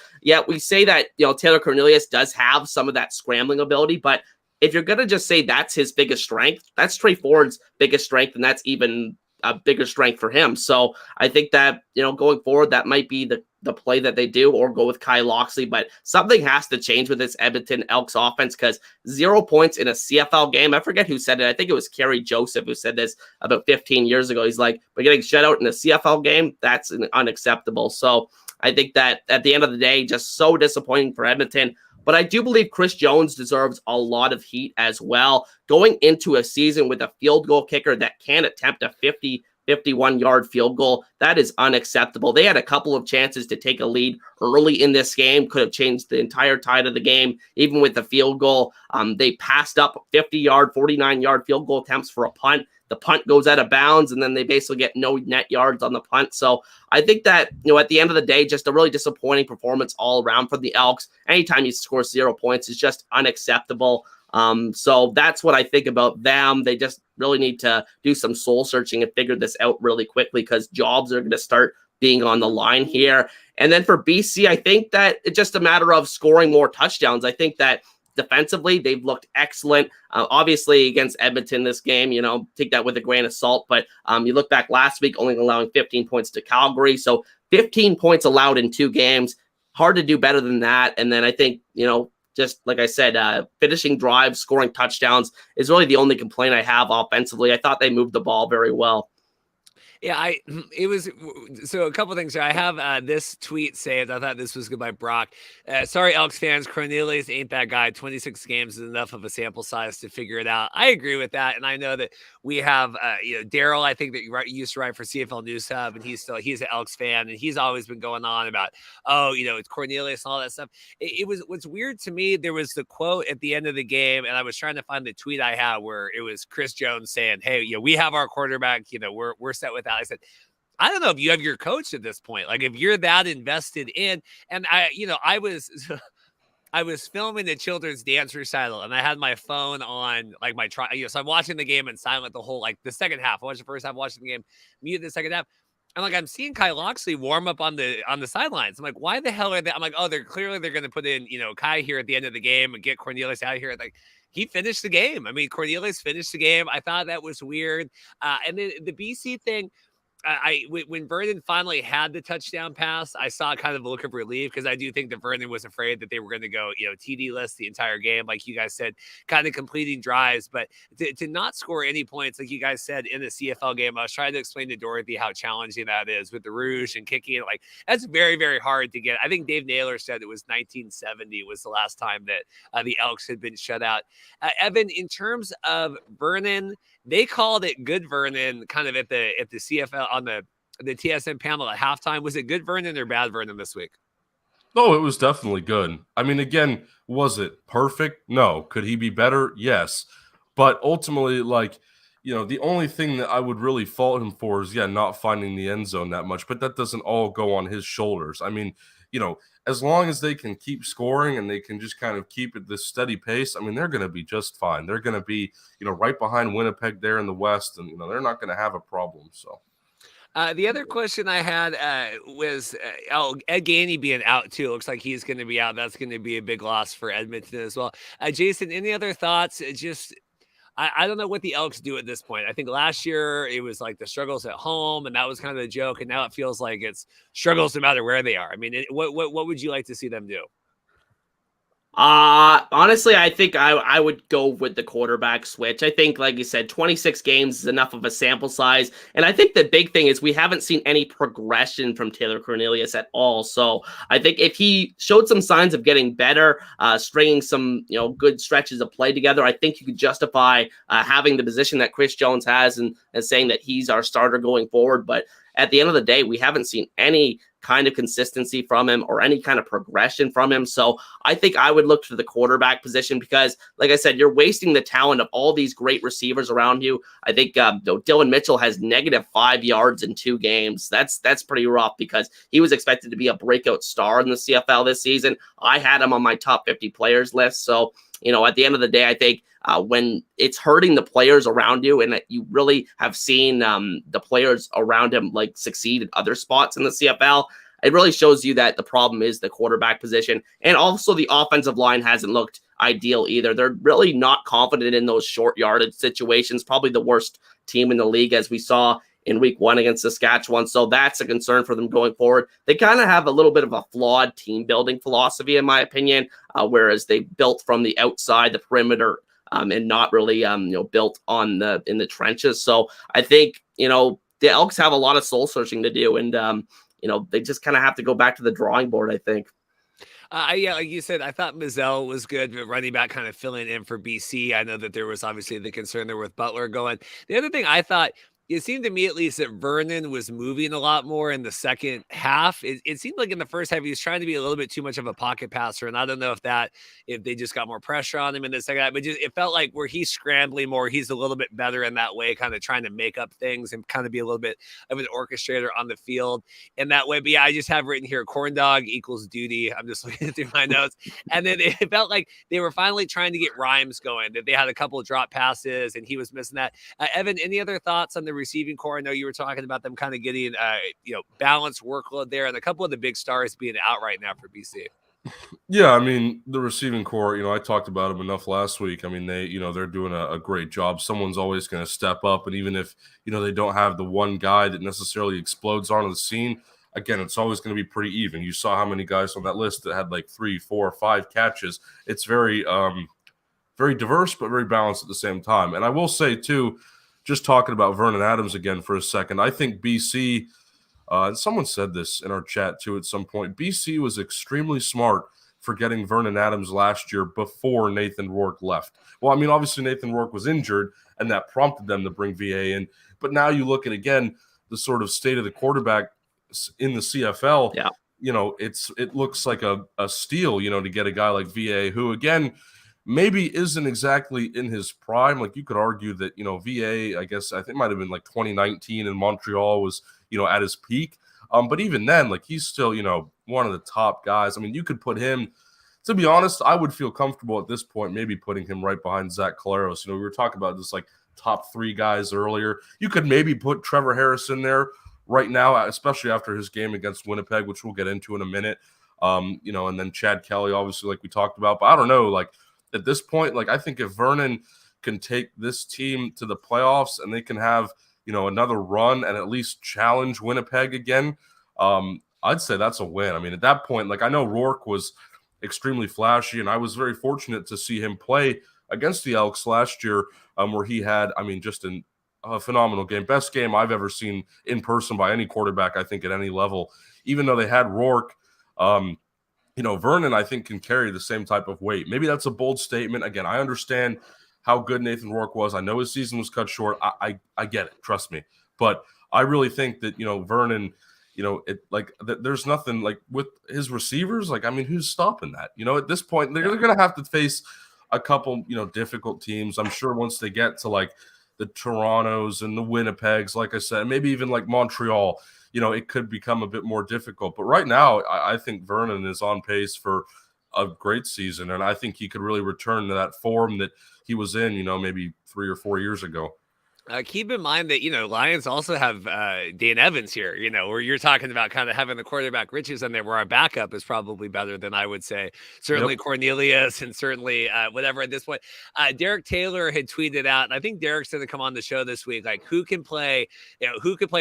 we say that, Taylor Cornelius does have some of that scrambling ability. But if you're going to just say that's his biggest strength, that's Trey Ford's biggest strength. And that's even a bigger strength for him. So I think that, going forward, that might be the play that they do or go with Kyle Loxley. But something has to change with this Edmonton Elks offense because 0 points in a CFL game. I forget who said it. I think it was Kerry Joseph who said this about 15 years ago. He's like, we're getting shut out in a CFL game. That's unacceptable. So I think that at the end of the day, just so disappointing for Edmonton. But I do believe Chris Jones deserves a lot of heat as well. Going into a season with a field goal kicker that can attempt a 51-yard field goal, that is unacceptable. They had a couple of chances to take a lead early in this game, could have changed the entire tide of the game, even with the field goal. They passed up 50-yard, 49-yard field goal attempts for a punt. The punt goes out of bounds, and then they basically get no net yards on the punt. So I think that, at the end of the day, just a really disappointing performance all around for the Elks. Anytime you score 0 points is just unacceptable. So that's what I think about them. They just really need to do some soul searching and figure this out really quickly because jobs are going to start being on the line here. And then for BC, I think that it's just a matter of scoring more touchdowns. I think that defensively, they've looked excellent. Obviously, against Edmonton this game, take that with a grain of salt. But you look back last week, only allowing 15 points to Calgary. So 15 points allowed in 2 games. Hard to do better than that. And then I think, just like I said, finishing drives, scoring touchdowns is really the only complaint I have offensively. I thought they moved the ball very well. Yeah, so a couple things here. I have this tweet saved. I thought this was good by Brock. Sorry, Elks fans, Cornelius ain't that guy. 26 games is enough of a sample size to figure it out. I agree with that. And I know that we have, Daryl, I think that you used to write for CFL News Hub, and he's an Elks fan, and he's always been going on about, it's Cornelius and all that stuff. What's weird to me, there was the quote at the end of the game, and I was trying to find the tweet I had where it was Chris Jones saying, hey, we have our quarterback, we're set with that. I said, I don't know if you have your coach at this point. Like if you're that invested in, and I was filming the children's dance recital and I had my phone on like my so I'm watching the game in silent the whole, like the second half. I watched the first half, watching the game, muted the second half. And like, I'm seeing Kyle Loxley warm up on the sidelines. I'm like, why the hell are they? I'm like, oh, they're going to put in, Kai here at the end of the game and get Cornelius out of here. Like, he finished the game. I mean, Cornelius finished the game. I thought that was weird. And then the BC thing, when Vernon finally had the touchdown pass, I saw kind of a look of relief because I do think that Vernon was afraid that they were going to go, TD list the entire game, like you guys said, kind of completing drives. But to not score any points, like you guys said, in the CFL game, I was trying to explain to Dorothy how challenging that is with the Rouge and kicking. Like, that's very, very hard to get. I think Dave Naylor said it was 1970 was the last time that the Elks had been shut out. Evan, in terms of Vernon, they called it good Vernon kind of at the CFL on the TSN panel at halftime. Was it good Vernon or bad Vernon this week? No, it was definitely good. I mean, again, was it perfect? No. Could he be better? Yes. But ultimately, the only thing that I would really fault him for is, not finding the end zone that much. But that doesn't all go on his shoulders. I mean, as long as they can keep scoring and they can just kind of keep at this steady pace, I mean, they're going to be just fine. They're going to be, right behind Winnipeg there in the West, and, they're not going to have a problem. So. The other question I had was Ed Gainey being out too. Looks like he's going to be out. That's going to be a big loss for Edmonton as well. Jason, any other thoughts? I don't know what the Elks do at this point. I think last year it was like the struggles at home, and that was kind of the joke. And now it feels like it's struggles no matter where they are. I mean, what would you like to see them do? Honestly, I think I would go with the quarterback switch. I think, like you said, 26 games is enough of a sample size. And I think the big thing is we haven't seen any progression from Taylor Cornelius at all. So I think if he showed some signs of getting better, stringing some, good stretches of play together, I think you could justify having the position that Chris Jones has and saying that he's our starter going forward. But at the end of the day, we haven't seen any kind of consistency from him or any kind of progression from him. So I think I would look to the quarterback position because, like I said, you're wasting the talent of all these great receivers around you. I think Dylan Mitchell has -5 yards in 2 games. That's pretty rough because he was expected to be a breakout star in the CFL this season. I had him on my top 50 players list. So, at the end of the day, I think when it's hurting the players around you and that you really have seen the players around him succeed at other spots in the CFL, it really shows you that the problem is the quarterback position. And also the offensive line hasn't looked ideal either. They're really not confident in those short yardage situations, probably the worst team in the league as we saw in week 1 against Saskatchewan. So that's a concern for them going forward. They kind of have a little bit of a flawed team building philosophy, in my opinion, whereas they built from the outside, the perimeter, and not really, built in the trenches. So I think, the Elks have a lot of soul searching to do. And, they just kind of have to go back to the drawing board, I think. Like you said, I thought Mizell was good, but running back kind of filling in for BC. I know that there was obviously the concern there with Butler going. The other thing I thought, it seemed to me at least that Vernon was moving a lot more in the second half. It seemed like in the first half, he was trying to be a little bit too much of a pocket passer. And I don't know if they just got more pressure on him in the second half, but it felt like where he's scrambling more, he's a little bit better in that way, kind of trying to make up things and kind of be a little bit of an orchestrator on the field in that way. But yeah, I just have written here, corn dog equals duty. I'm just looking through my notes. And then it felt like they were finally trying to get rhymes going, that they had a couple of drop passes and he was missing that. Evan, any other thoughts on the receiving core? I know you were talking about them kind of getting balanced workload there and a couple of the big stars being out right now for BC. Yeah, I mean, the receiving core, I talked about them enough last week. I mean, they're doing a great job. Someone's always going to step up, and even if they don't have the one guy that necessarily explodes onto the scene, again, it's always going to be pretty even. You saw how many guys on that list that had 3, 4, 5 catches. It's very very diverse but very balanced at the same time. And I will say too, just talking about Vernon Adams again for a second, I think BC, and someone said this in our chat too at some point, BC was extremely smart for getting Vernon Adams last year before Nathan Rourke left. Well, I mean, obviously Nathan Rourke was injured, and that prompted them to bring VA in. But now you look at, again, the sort of state of the quarterback in the CFL, yeah. It looks like a steal, to get a guy like VA who, again, maybe isn't exactly in his prime. Like you could argue that, VA, I think it might have been 2019 in Montreal was, at his peak. But even then, he's still, one of the top guys. I mean, you could put him, to be honest, I would feel comfortable at this point, maybe putting him right behind Zach Collaros. We were talking about this top 3 guys earlier. You could maybe put Trevor Harris in there right now, especially after his game against Winnipeg, which we'll get into in a minute. And then Chad Kelly, obviously, like we talked about. But I don't know, at this point, I think if Vernon can take this team to the playoffs and they can have another run and at least challenge Winnipeg again, I'd say that's a win. I mean, at that point, like, I know Rourke was extremely flashy, and I was very fortunate to see him play against the Elks last year, where he had, just a phenomenal game. Best game I've ever seen in person by any quarterback, I think, at any level. Even though they had Rourke, Vernon, I think, can carry the same type of weight. Maybe that's a bold statement. Again, I understand how good Nathan Rourke was. I know his season was cut short. I get it. Trust me. But I really think that, Vernon, there's nothing like with his receivers. Like, who's stopping that? At this point, they're going to have to face a couple, difficult teams. I'm sure once they get to like the Torontos and the Winnipegs, like I said, maybe even like Montreal, it could become a bit more difficult. But right now, I think Vernon is on pace for a great season, and I think he could really return to that form that he was in, maybe 3 or 4 years ago. Keep in mind that, Lions also have Dan Evans here, where you're talking about kind of having the quarterback riches in there, where our backup is probably better than I would say. Certainly Yep. Cornelius, and certainly whatever at this point. Derek Taylor had tweeted out, and I think Derek's going to come on the show this week, like, who can play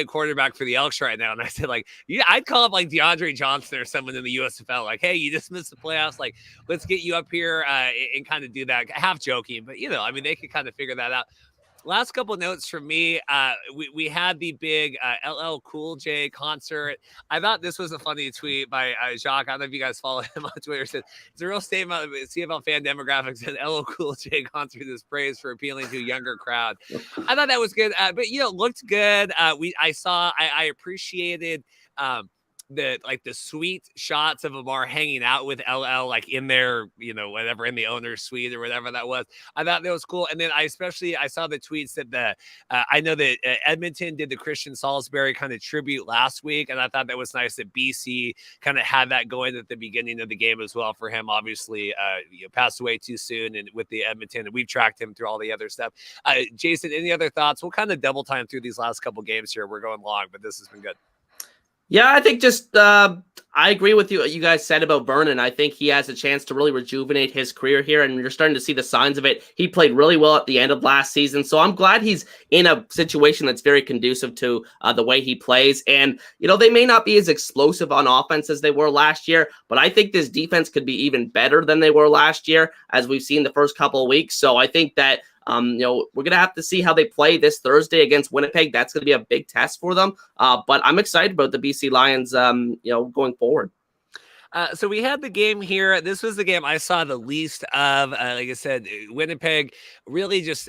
quarterback for the Elks right now? And I said, like, I'd call up like DeAndre Johnson or someone in the USFL, like, hey, you just missed the playoffs. Like, let's get you up here and kind of do that. Half joking, but, they could kind of figure that out. Last couple of notes from me. We had the big LL Cool J concert. I thought this was a funny tweet by Jacques. I don't know if you guys follow him on Twitter. It said, it's a real statement of CFL fan demographics, and LL Cool J concert is praised for appealing to a younger crowd. I thought that was good, but looked good. I appreciated the sweet shots of Amar hanging out with LL, like in their, whatever, in the owner's suite or whatever that was. I thought that was cool. And then I saw the tweets that I know that Edmonton did the Christian Salisbury kind of tribute last week. And I thought that was nice that BC kind of had that going at the beginning of the game as well for him. Obviously, passed away too soon, and with the Edmonton, and we've tracked him through all the other stuff. Jason, any other thoughts? We'll kind of double time through these last couple games here. We're going long, but this has been good. Yeah, I think I agree with you. What you guys said about Vernon. I think he has a chance to really rejuvenate his career here, and you're starting to see the signs of it. He played really well at the end of last season, so I'm glad he's in a situation that's very conducive to the way he plays. And, they may not be as explosive on offense as they were last year, but I think this defense could be even better than they were last year, as we've seen the first couple of weeks. So I think that we're going to have to see how they play this Thursday against Winnipeg. That's going to be a big test for them. But I'm excited about the BC Lions, going forward. So we had the game here. This was the game I saw the least of. Like I said, Winnipeg really just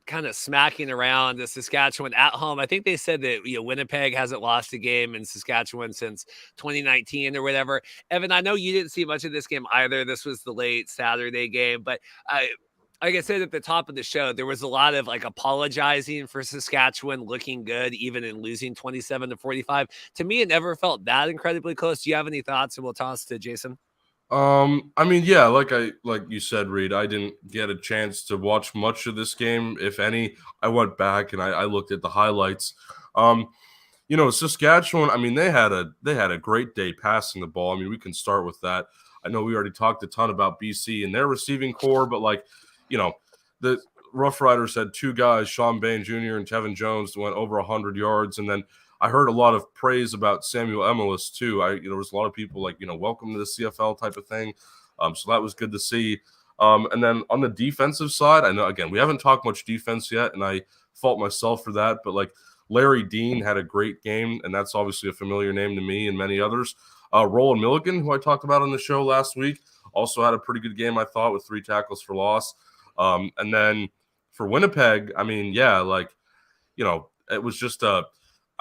kind of smacking around the Saskatchewan at home. I think they said that Winnipeg hasn't lost a game in Saskatchewan since 2019 or whatever. Evan, I know you didn't see much of this game either. This was the late Saturday game, but like I said at the top of the show, there was a lot of apologizing for Saskatchewan looking good, even in losing 27-45. To me, it never felt that incredibly close. Do you have any thoughts? And we'll toss to Jason. Yeah, like you said, Reed, I didn't get a chance to watch much of this game, if any. I went back and I looked at the highlights. Saskatchewan, they had a great day passing the ball. We can start with that. I know we already talked a ton about BC and their receiving core, but the Roughriders had two guys, Sean Bain Jr. and Tevin Jones, went over 100 yards. And then I heard a lot of praise about Samuel Emelis too. There was a lot of people welcome to the CFL type of thing. So that was good to see. And then on the defensive side, I know, again, we haven't talked much defense yet, and I fault myself for that. But Larry Dean had a great game, and that's obviously a familiar name to me and many others. Roland Milligan, who I talked about on the show last week, also had a pretty good game, I thought, with 3 tackles for loss. And then for Winnipeg, it was just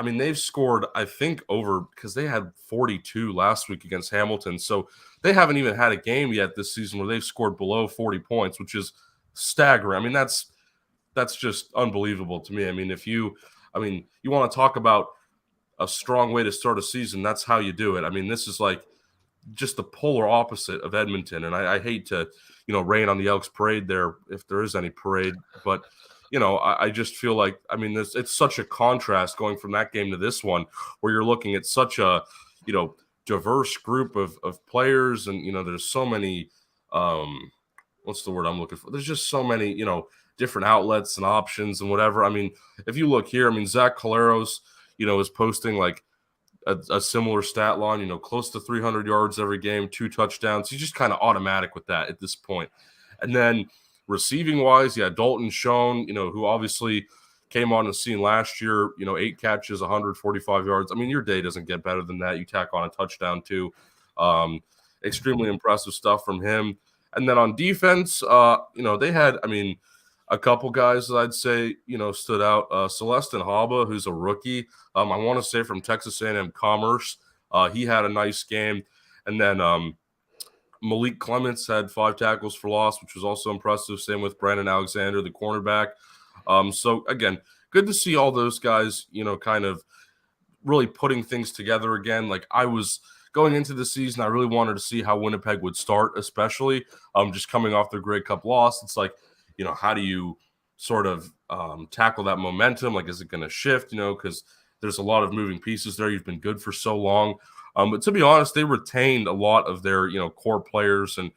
they've scored, I think, over, because they had 42 last week against Hamilton. So they haven't even had a game yet this season where they've scored below 40 points, which is staggering. That's just unbelievable to me. If you want to talk about a strong way to start a season, that's how you do it. This is just the polar opposite of Edmonton. And I hate to, rain on the Elks parade there, if there is any parade, but I just feel like, it's such a contrast going from that game to this one, where you're looking at such a, diverse group of players. And, there's so many, what's the word I'm looking for? There's just so many, different outlets and options and whatever. I mean, if you look here, I mean, Zach Caleros, is posting like a similar stat line, close to 300 yards every game, 2 touchdowns. He's just kind of automatic with that at this point. And then receiving wise, Dalton Schoen, who obviously came on the scene last year, 8 catches, 145 yards. I mean, your day doesn't get better than that. You tack on a touchdown too. Extremely impressive stuff from him. And then on defense, they had, a couple guys that I'd say, stood out. Celestin Haba, who's a rookie, I want to say from Texas A&M Commerce. He had a nice game. And then Malik Clements had 5 tackles for loss, which was also impressive. Same with Brandon Alexander, the cornerback. So, again, good to see all those guys, kind of really putting things together again. Like, I was going into the season, I really wanted to see how Winnipeg would start, especially just coming off their Grey Cup loss. It's like, how do you sort of tackle that momentum? Like, is it going to shift, because there's a lot of moving pieces there. You've been good for so long. But to be honest, they retained a lot of their, core players. And,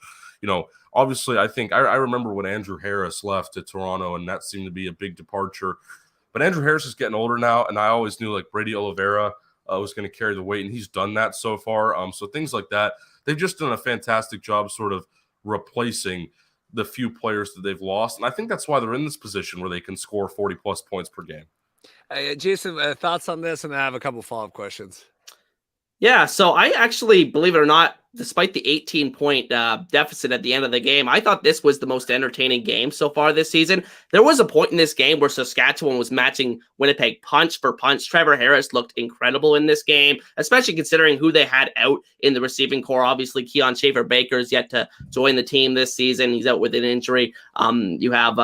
obviously, I think I remember when Andrew Harris left to Toronto, and that seemed to be a big departure. But Andrew Harris is getting older now, and I always knew like Brady Oliveira was going to carry the weight, and he's done that so far. So things like that, they've just done a fantastic job sort of replacing the few players that they've lost. And I think that's why they're in this position where they can score 40-plus points per game. Jason, thoughts on this? And I have a couple follow-up questions. Yeah, so I actually, believe it or not, despite the 18-point deficit at the end of the game, I thought this was the most entertaining game so far this season. There was a point in this game where Saskatchewan was matching Winnipeg punch for punch. Trevor Harris looked incredible in this game, especially considering who they had out in the receiving core. Obviously, Keon Schaefer-Baker is yet to join the team this season. He's out with an injury. You have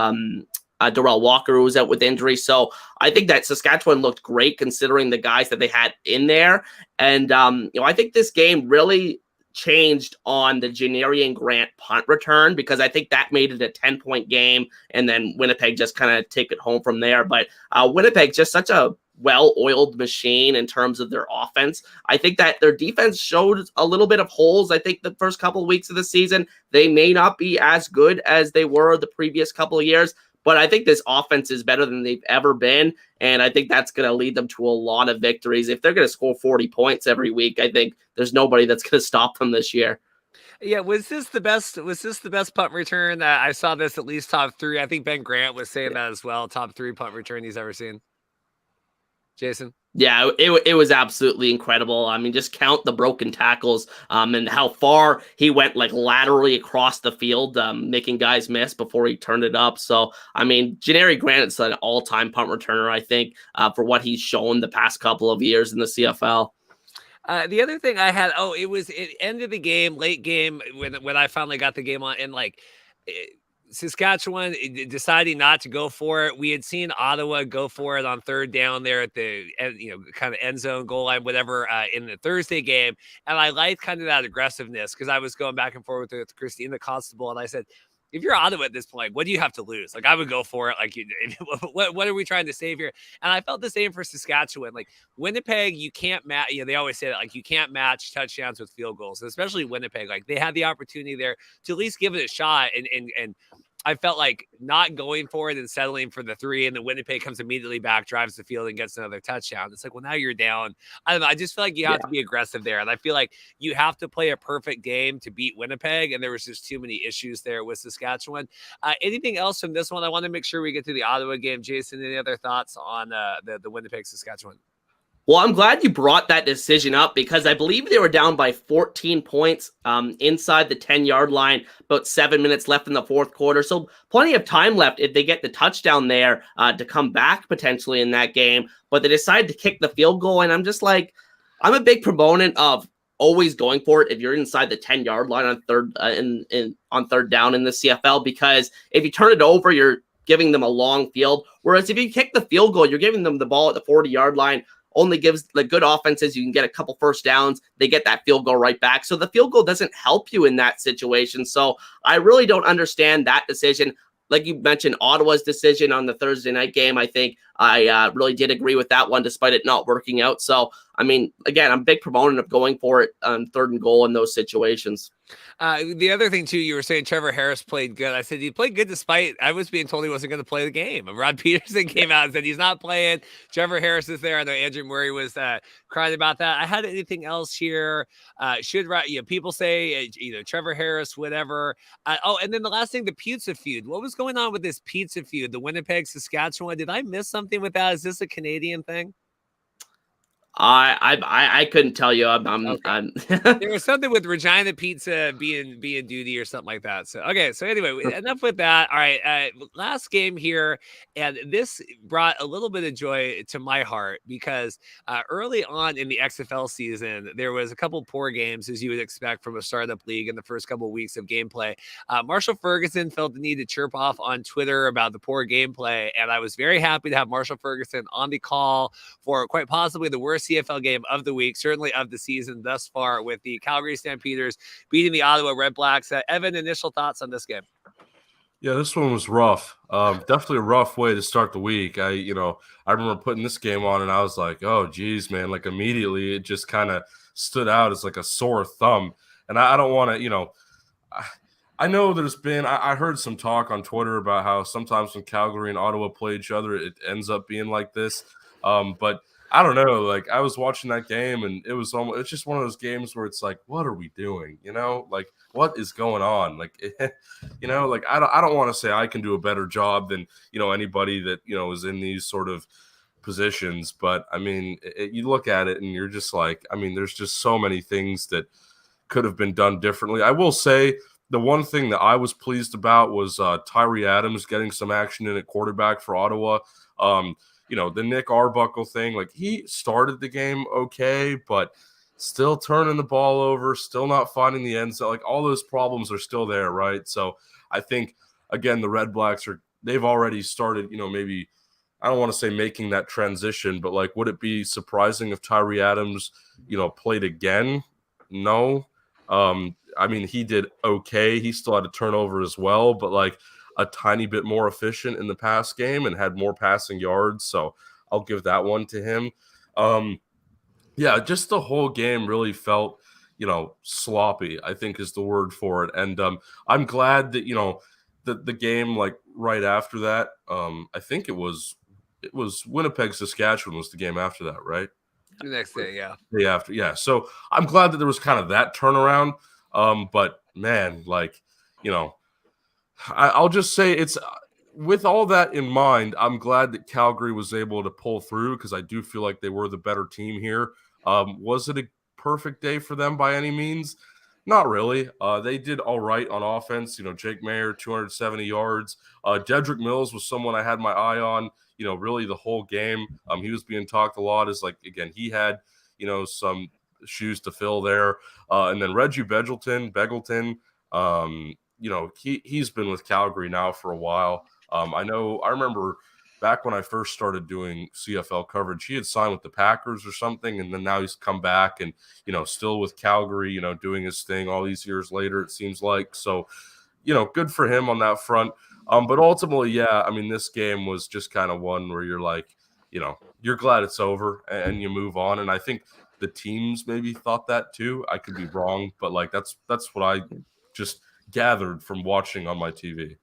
Darrell Walker, who was out with injury. So I think that Saskatchewan looked great considering the guys that they had in there. And, I think this game really changed on the Janarian Grant punt return, because I think that made it a 10-point game, and then Winnipeg just kind of take it home from there. But Winnipeg, just such a well-oiled machine in terms of their offense. I think that their defense showed a little bit of holes. I think the first couple of weeks of the season, they may not be as good as they were the previous couple of years, but I think this offense is better than they've ever been, and I think that's going to lead them to a lot of victories. If they're going to score 40 points every week, I think there's nobody that's going to stop them this year. Yeah, was this the best punt return? I saw this at least top 3. I think Ben Grant was saying that as well. Top 3 punt return he's ever seen. Jason? Yeah, it was absolutely incredible. I mean, just count the broken tackles and how far he went like laterally across the field, making guys miss before he turned it up. So, I mean, Janarian Grant is an all-time punt returner, I think, for what he's shown the past couple of years in the CFL. The other thing I had, it ended the game, late game, when I finally got the game on, and Saskatchewan deciding not to go for it. We had seen Ottawa go for it on third down there at the kind of end zone goal line, whatever, in the Thursday game. And I liked kind of that aggressiveness, because I was going back and forth with Christina Constable, and I said, if you're Ottawa at this point, what do you have to lose? Like, I would go for it. Like, what are we trying to save here? And I felt the same for Saskatchewan. Like, Winnipeg, you can't match. They always say that, like, you can't match touchdowns with field goals, especially Winnipeg. Like, they had the opportunity there to at least give it a shot. And I felt like not going for it and settling for the 3, and then Winnipeg comes immediately back, drives the field, and gets another touchdown. It's like, well, now you're down. I don't know. I just feel like you have to be aggressive there. And I feel like you have to play a perfect game to beat Winnipeg, and there was just too many issues there with Saskatchewan. Anything else from this one? I want to make sure we get to the Ottawa game. Jason, any other thoughts on the Winnipeg-Saskatchewan? Well, I'm glad you brought that decision up, because I believe they were down by 14 points inside the 10-yard line, about 7 minutes left in the fourth quarter. So plenty of time left if they get the touchdown there to come back potentially in that game. But they decided to kick the field goal, and I'm just like, I'm a big proponent of always going for it if you're inside the 10-yard line on third down in the CFL, because if you turn it over, you're giving them a long field. Whereas if you kick the field goal, you're giving them the ball at the 40-yard line. Only gives the good offenses, you can get a couple first downs, they get that field goal right back. So the field goal doesn't help you in that situation. So I really don't understand that decision. Like you mentioned, Ottawa's decision on the Thursday night game, I think I really did agree with that one, despite it not working out. So, I mean, again, I'm a big proponent of going for it on 3rd and goal in those situations. The other thing, too, you were saying Trevor Harris played good. I said he played good despite I was being told he wasn't going to play the game. Rod Peterson came out and said he's not playing. Trevor Harris is there. I know Andrew Murray was crying about that. I had anything else here. People say, Trevor Harris, whatever. And then the last thing, the pizza feud. What was going on with this pizza feud? The Winnipeg, Saskatchewan. Did I miss something with that? Is this a Canadian thing? I couldn't tell you. Okay. There was something with Regina Pizza being duty or something like that. So anyway, enough with that. All right, last game here, and this brought a little bit of joy to my heart because early on in the XFL season, there was a couple poor games, as you would expect from a startup league in the first couple of weeks of gameplay. Marshall Ferguson felt the need to chirp off on Twitter about the poor gameplay, and I was very happy to have Marshall Ferguson on the call for quite possibly the worst CFL game of the week, certainly of the season thus far, with the Calgary Stampeders beating the Ottawa Redblacks. Evan, initial thoughts on this game? Yeah, this one was rough. Definitely a rough way to start the week. I remember putting this game on and I was like, oh, geez, man, like immediately it just kind of stood out as like a sore thumb. And I don't want to, I know there's been, I heard some talk on Twitter about how sometimes when Calgary and Ottawa play each other, it ends up being like this. But I don't know. Like I was watching that game, and it's just one of those games where it's like, what are we doing? Like what is going on? Like, like I don't want to say I can do a better job than anybody that is in these sort of positions, but I mean, you look at it and you're just like, I mean, there's just so many things that could have been done differently. I will say the one thing that I was pleased about was Tyree Adams getting some action in at quarterback for Ottawa. The Nick Arbuckle thing, like he started the game okay, but still turning the ball over, still not finding the end zone. Like all those problems are still there, right? So I think, again, the Redblacks they've already started, maybe, I don't want to say making that transition, but like, would it be surprising if Tyree Adams, played again? No. I mean, he did okay. He still had a turnover as well, but like, a tiny bit more efficient in the pass game and had more passing yards. So I'll give that one to him. Just the whole game really felt, sloppy, I think is the word for it. And I'm glad that, the game, like right after that, I think it was Winnipeg, Saskatchewan was the game after that, right? The next day, yeah. Day after, yeah. So I'm glad that there was kind of that turnaround. But man, like, I'll just say it's with all that in mind, I'm glad that Calgary was able to pull through because I do feel like they were the better team here. Was it a perfect day for them by any means? Not really. They did all right on offense. Jake Mayer, 270 yards. Dedrick Mills was someone I had my eye on, really the whole game. He was being talked a lot as, like, again, he had, some shoes to fill there. And then Reggie Begelton, he's been with Calgary now for a while. I remember back when I first started doing CFL coverage, he had signed with the Packers or something, and then now he's come back and, still with Calgary, doing his thing all these years later, it seems like. So, good for him on that front. But ultimately, yeah, I mean, this game was just kind of one where you're like, you're glad it's over and you move on. And I think the teams maybe thought that too. I could be wrong, but like, that's what I just gathered from watching on my TV.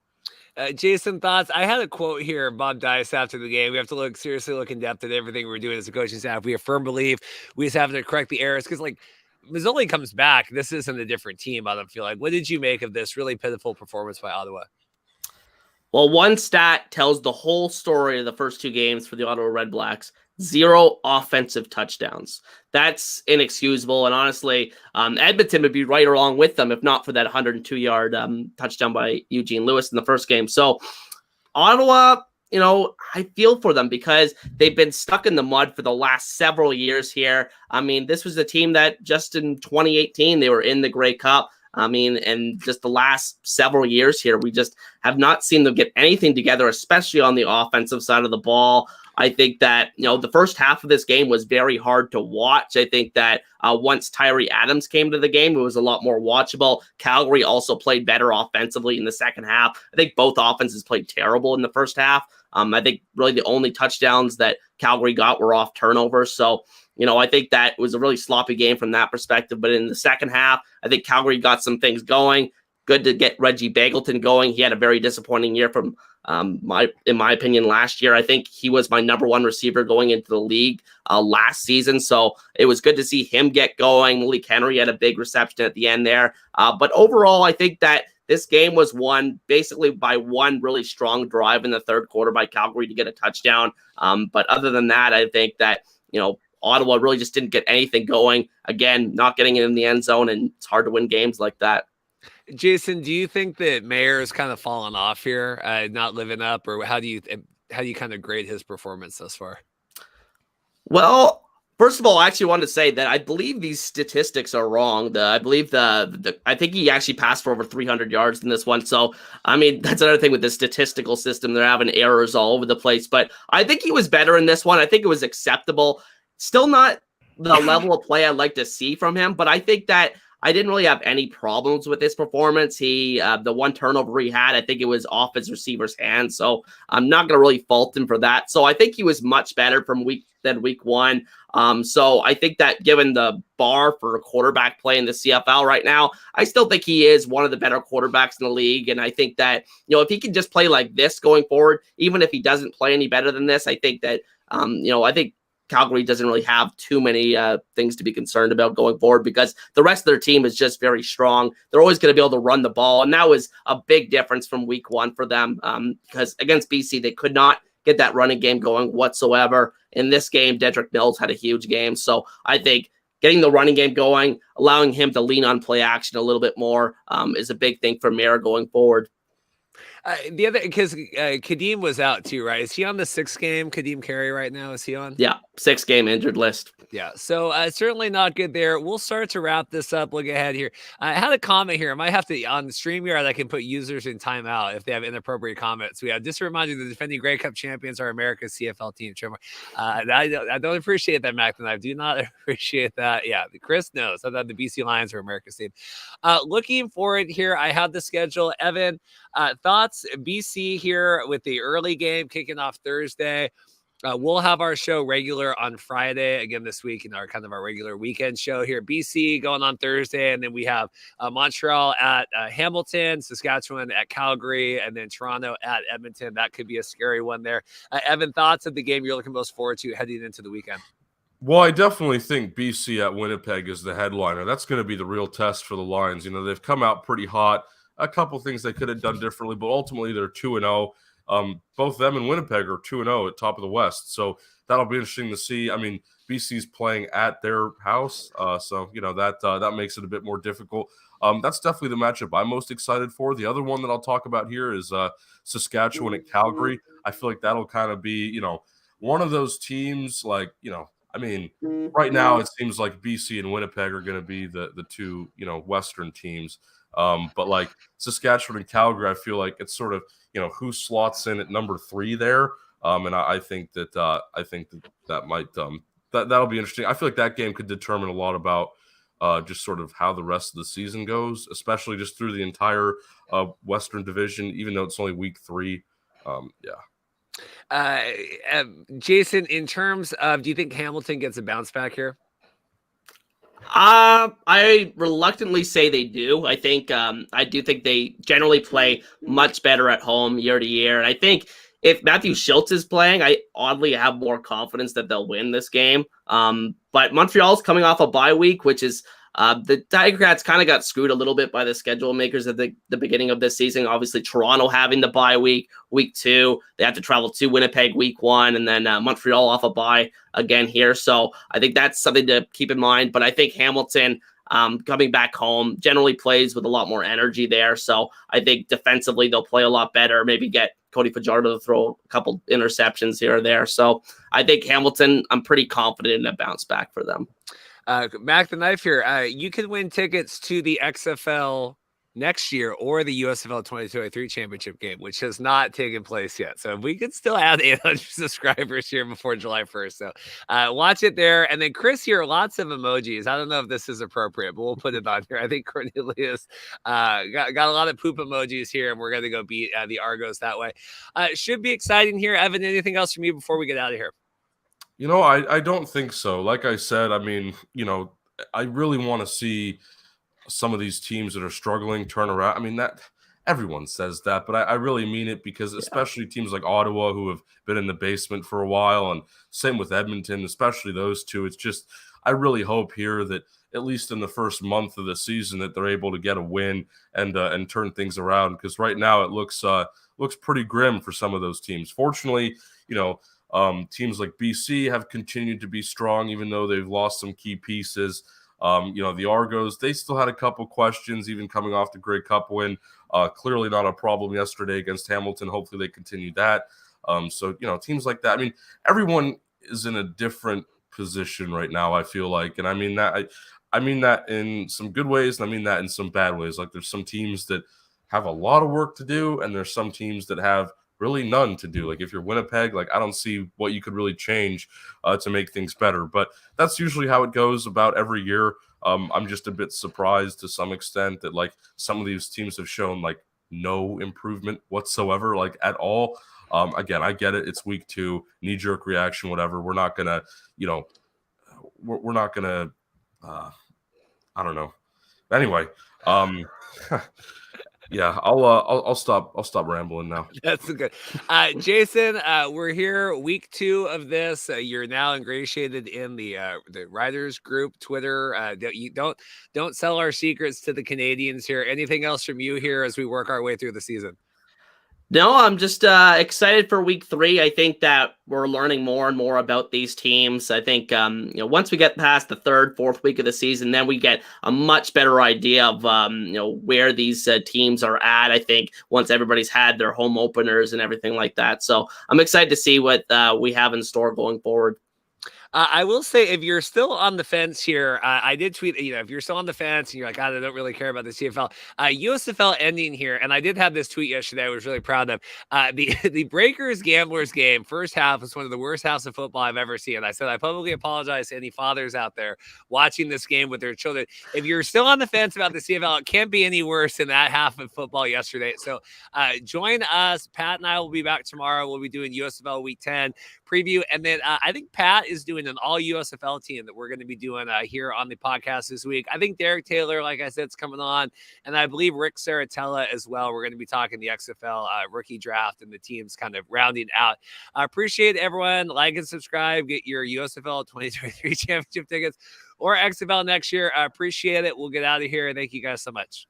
Jason, thoughts? I had a quote here, Bob Dice, after the game. We have to seriously look in depth at everything we're doing as a coaching staff. We have firm belief. We just have to correct the errors because, like, Mazzoli comes back. This isn't a different team, I don't feel like. What did you make of this really pitiful performance by Ottawa? Well, one stat tells the whole story of the first two games for the Ottawa Redblacks. 0 offensive touchdowns. That's inexcusable. And honestly, Edmonton would be right along with them if not for that 102-yard touchdown by Eugene Lewis in the first game. So Ottawa, I feel for them because they've been stuck in the mud for the last several years here. I mean, this was a team that just in 2018, they were in the Grey Cup. I mean, and just the last several years here, we just have not seen them get anything together, especially on the offensive side of the ball. I think that, the first half of this game was very hard to watch. I think that once Tyree Adams came to the game, it was a lot more watchable. Calgary also played better offensively in the second half. I think both offenses played terrible in the first half. I think really the only touchdowns that Calgary got were off turnovers. So I think that was a really sloppy game from that perspective. But in the second half, I think Calgary got some things going. Good to get Reggie Bagleton going. He had a very disappointing year from in my opinion, last year. I think he was my number one receiver going into the league last season. So it was good to see him get going. Malik Henry had a big reception at the end there. But overall, I think that this game was won basically by one really strong drive in the third quarter by Calgary to get a touchdown. But other than that, I think that, Ottawa really just didn't get anything going. Again, not getting it in the end zone, and it's hard to win games like that. Jason, do you think that Mayer is kind of fallen off here, not living up, or how do you kind of grade his performance thus far? Well, first of all, I actually wanted to say that I believe these statistics are wrong. I think he actually passed for over 300 yards in this one. So, I mean, that's another thing with the statistical system. They're having errors all over the place. But I think he was better in this one. I think it was acceptable. Still not the level of play I'd like to see from him. But I think that I didn't really have any problems with his performance. The one turnover he had, I think it was off his receiver's hand. So I'm not going to really fault him for that. So I think he was much better than week one. So I think that given the bar for quarterback play in the CFL right now, I still think he is one of the better quarterbacks in the league. And I think that, if he can just play like this going forward, even if he doesn't play any better than this, I think that, I think Calgary doesn't really have too many things to be concerned about going forward because the rest of their team is just very strong. They're always going to be able to run the ball. And that was a big difference from week one for them because against BC, they could not get that running game going whatsoever. In this game, Dedrick Mills had a huge game. So I think getting the running game going, allowing him to lean on play action a little bit more is a big thing for Mayer going forward. The other, because Kadeem was out too, right? Is he on the 6 game Kadeem Carey right now? Is he on? Yeah, 6 game injured list. Yeah, so certainly not good there. We'll start to wrap this up. Look ahead here. I had a comment here. I might have to, on the StreamYard, I can put users in timeout if they have inappropriate comments. We have just to remind you, the defending Grey Cup champions are America's CFL team. I don't appreciate that, Mac, and I do not appreciate that. Yeah, Chris knows. I thought the BC Lions are America's team. Looking forward here, I have the schedule. Evan, thoughts? BC here with the early game kicking off Thursday. We'll have our show regular on Friday again this week, our regular weekend show here. BC going on Thursday, and then we have Montreal at Hamilton, Saskatchewan at Calgary, and then Toronto at Edmonton. That could be a scary one there. Evan, thoughts of the game you're looking most forward to heading into the weekend? Well, I definitely think BC at Winnipeg is the headliner. That's going to be the real test for the Lions. They've come out pretty hot. A couple things they could have done differently, but ultimately they're 2-0. Both them and Winnipeg are 2-0 at top of the West. So that'll be interesting to see. I mean, BC's playing at their house. So that makes it a bit more difficult. That's definitely the matchup I'm most excited for. The other one that I'll talk about here is Saskatchewan at Calgary. I feel like that'll kind of be, one of those teams right now it seems like BC and Winnipeg are going to be the two, Western teams. But like Saskatchewan and Calgary, I feel like it's sort of, who slots in at number 3 there. And I think that might that'll be interesting. I feel like that game could determine a lot about just sort of how the rest of the season goes, especially just through the entire Western Division, even though it's only week 3. Jason, in terms of, do you think Hamilton gets a bounce back here? I reluctantly say they do. I do think they generally play much better at home year to year. And I think if Matthew Schultz is playing, I oddly have more confidence that they'll win this game. But Montreal's coming off a bye week, which is the Tiger Cats kind of got screwed a little bit by the schedule makers at the beginning of this season. Obviously, Toronto having the bye week 2. They have to travel to Winnipeg week 1, and then Montreal off a bye again here. So I think that's something to keep in mind. But I think Hamilton coming back home generally plays with a lot more energy there. So I think defensively they'll play a lot better, maybe get Cody Fajardo to throw a couple interceptions here or there. So I think Hamilton, I'm pretty confident in a bounce back for them. Mac the Knife here. You can win tickets to the XFL next year or the USFL 2023 championship game, which has not taken place yet. So we could still add 800 subscribers here before July 1st. So watch it there. And then Chris here, lots of emojis. I don't know if this is appropriate, but we'll put it on here. I think Cornelius got a lot of poop emojis here, and we're going to go beat the Argos that way. Should be exciting here. Evan, anything else from you before we get out of here? I don't think so. Like I said, I mean, I really want to see some of these teams that are struggling turn around. I mean, that everyone says that, but I really mean it because especially teams like Ottawa who have been in the basement for a while, and same with Edmonton, especially those two. It's just I really hope here that at least in the first month of the season that they're able to get a win and turn things around, because right now it looks pretty grim for some of those teams. Fortunately, teams like BC have continued to be strong, even though they've lost some key pieces. The Argos, they still had a couple questions, even coming off the Grey Cup win. Clearly not a problem yesterday against Hamilton. Hopefully they continue that. Teams like that. I mean, everyone is in a different position right now, I feel like. And I mean that in some good ways, and I mean that in some bad ways. Like there's some teams that have a lot of work to do, and there's some teams that have really none to do. Like if you're Winnipeg, like I don't see what you could really change to make things better. But that's usually how it goes about every year. I'm just a bit surprised to some extent that like some of these teams have shown like no improvement whatsoever, like at all. Again, I get it. It's week 2, knee-jerk reaction, whatever. We're not gonna, we're not gonna. I don't know. Anyway, yeah, I'll stop rambling now. That's good. Jason, we're here week 2 of this. You're now ingratiated in the Riders group Twitter. Don't sell our secrets to the Canadians here. Anything else from you here as we work our way through the season? No, I'm just excited for week 3. I think that we're learning more and more about these teams. I think once we get past the 3rd, 4th week of the season, then we get a much better idea of where these teams are at. I think once everybody's had their home openers and everything like that. So I'm excited to see what we have in store going forward. I will say, if you're still on the fence here, I did tweet, if you're still on the fence and you're like, I don't really care about the CFL, USFL ending here. And I did have this tweet yesterday I was really proud of. The Breakers Gamblers game, first half, was one of the worst halves of football I've ever seen. I said, I publicly apologize to any fathers out there watching this game with their children. If you're still on the fence about the CFL, it can't be any worse than that half of football yesterday. So join us. Pat and I will be back tomorrow. We'll be doing USFL Week 10 preview. And then I think Pat is doing an all USFL team that we're going to be doing here on the podcast this week. I think Derek Taylor, like I said, is coming on. And I believe Rick Saratella as well. We're going to be talking the XFL rookie draft and the teams kind of rounding out. I appreciate everyone. Like and subscribe. Get your USFL 2023 championship tickets or XFL next year. I appreciate it. We'll get out of here. Thank you guys so much.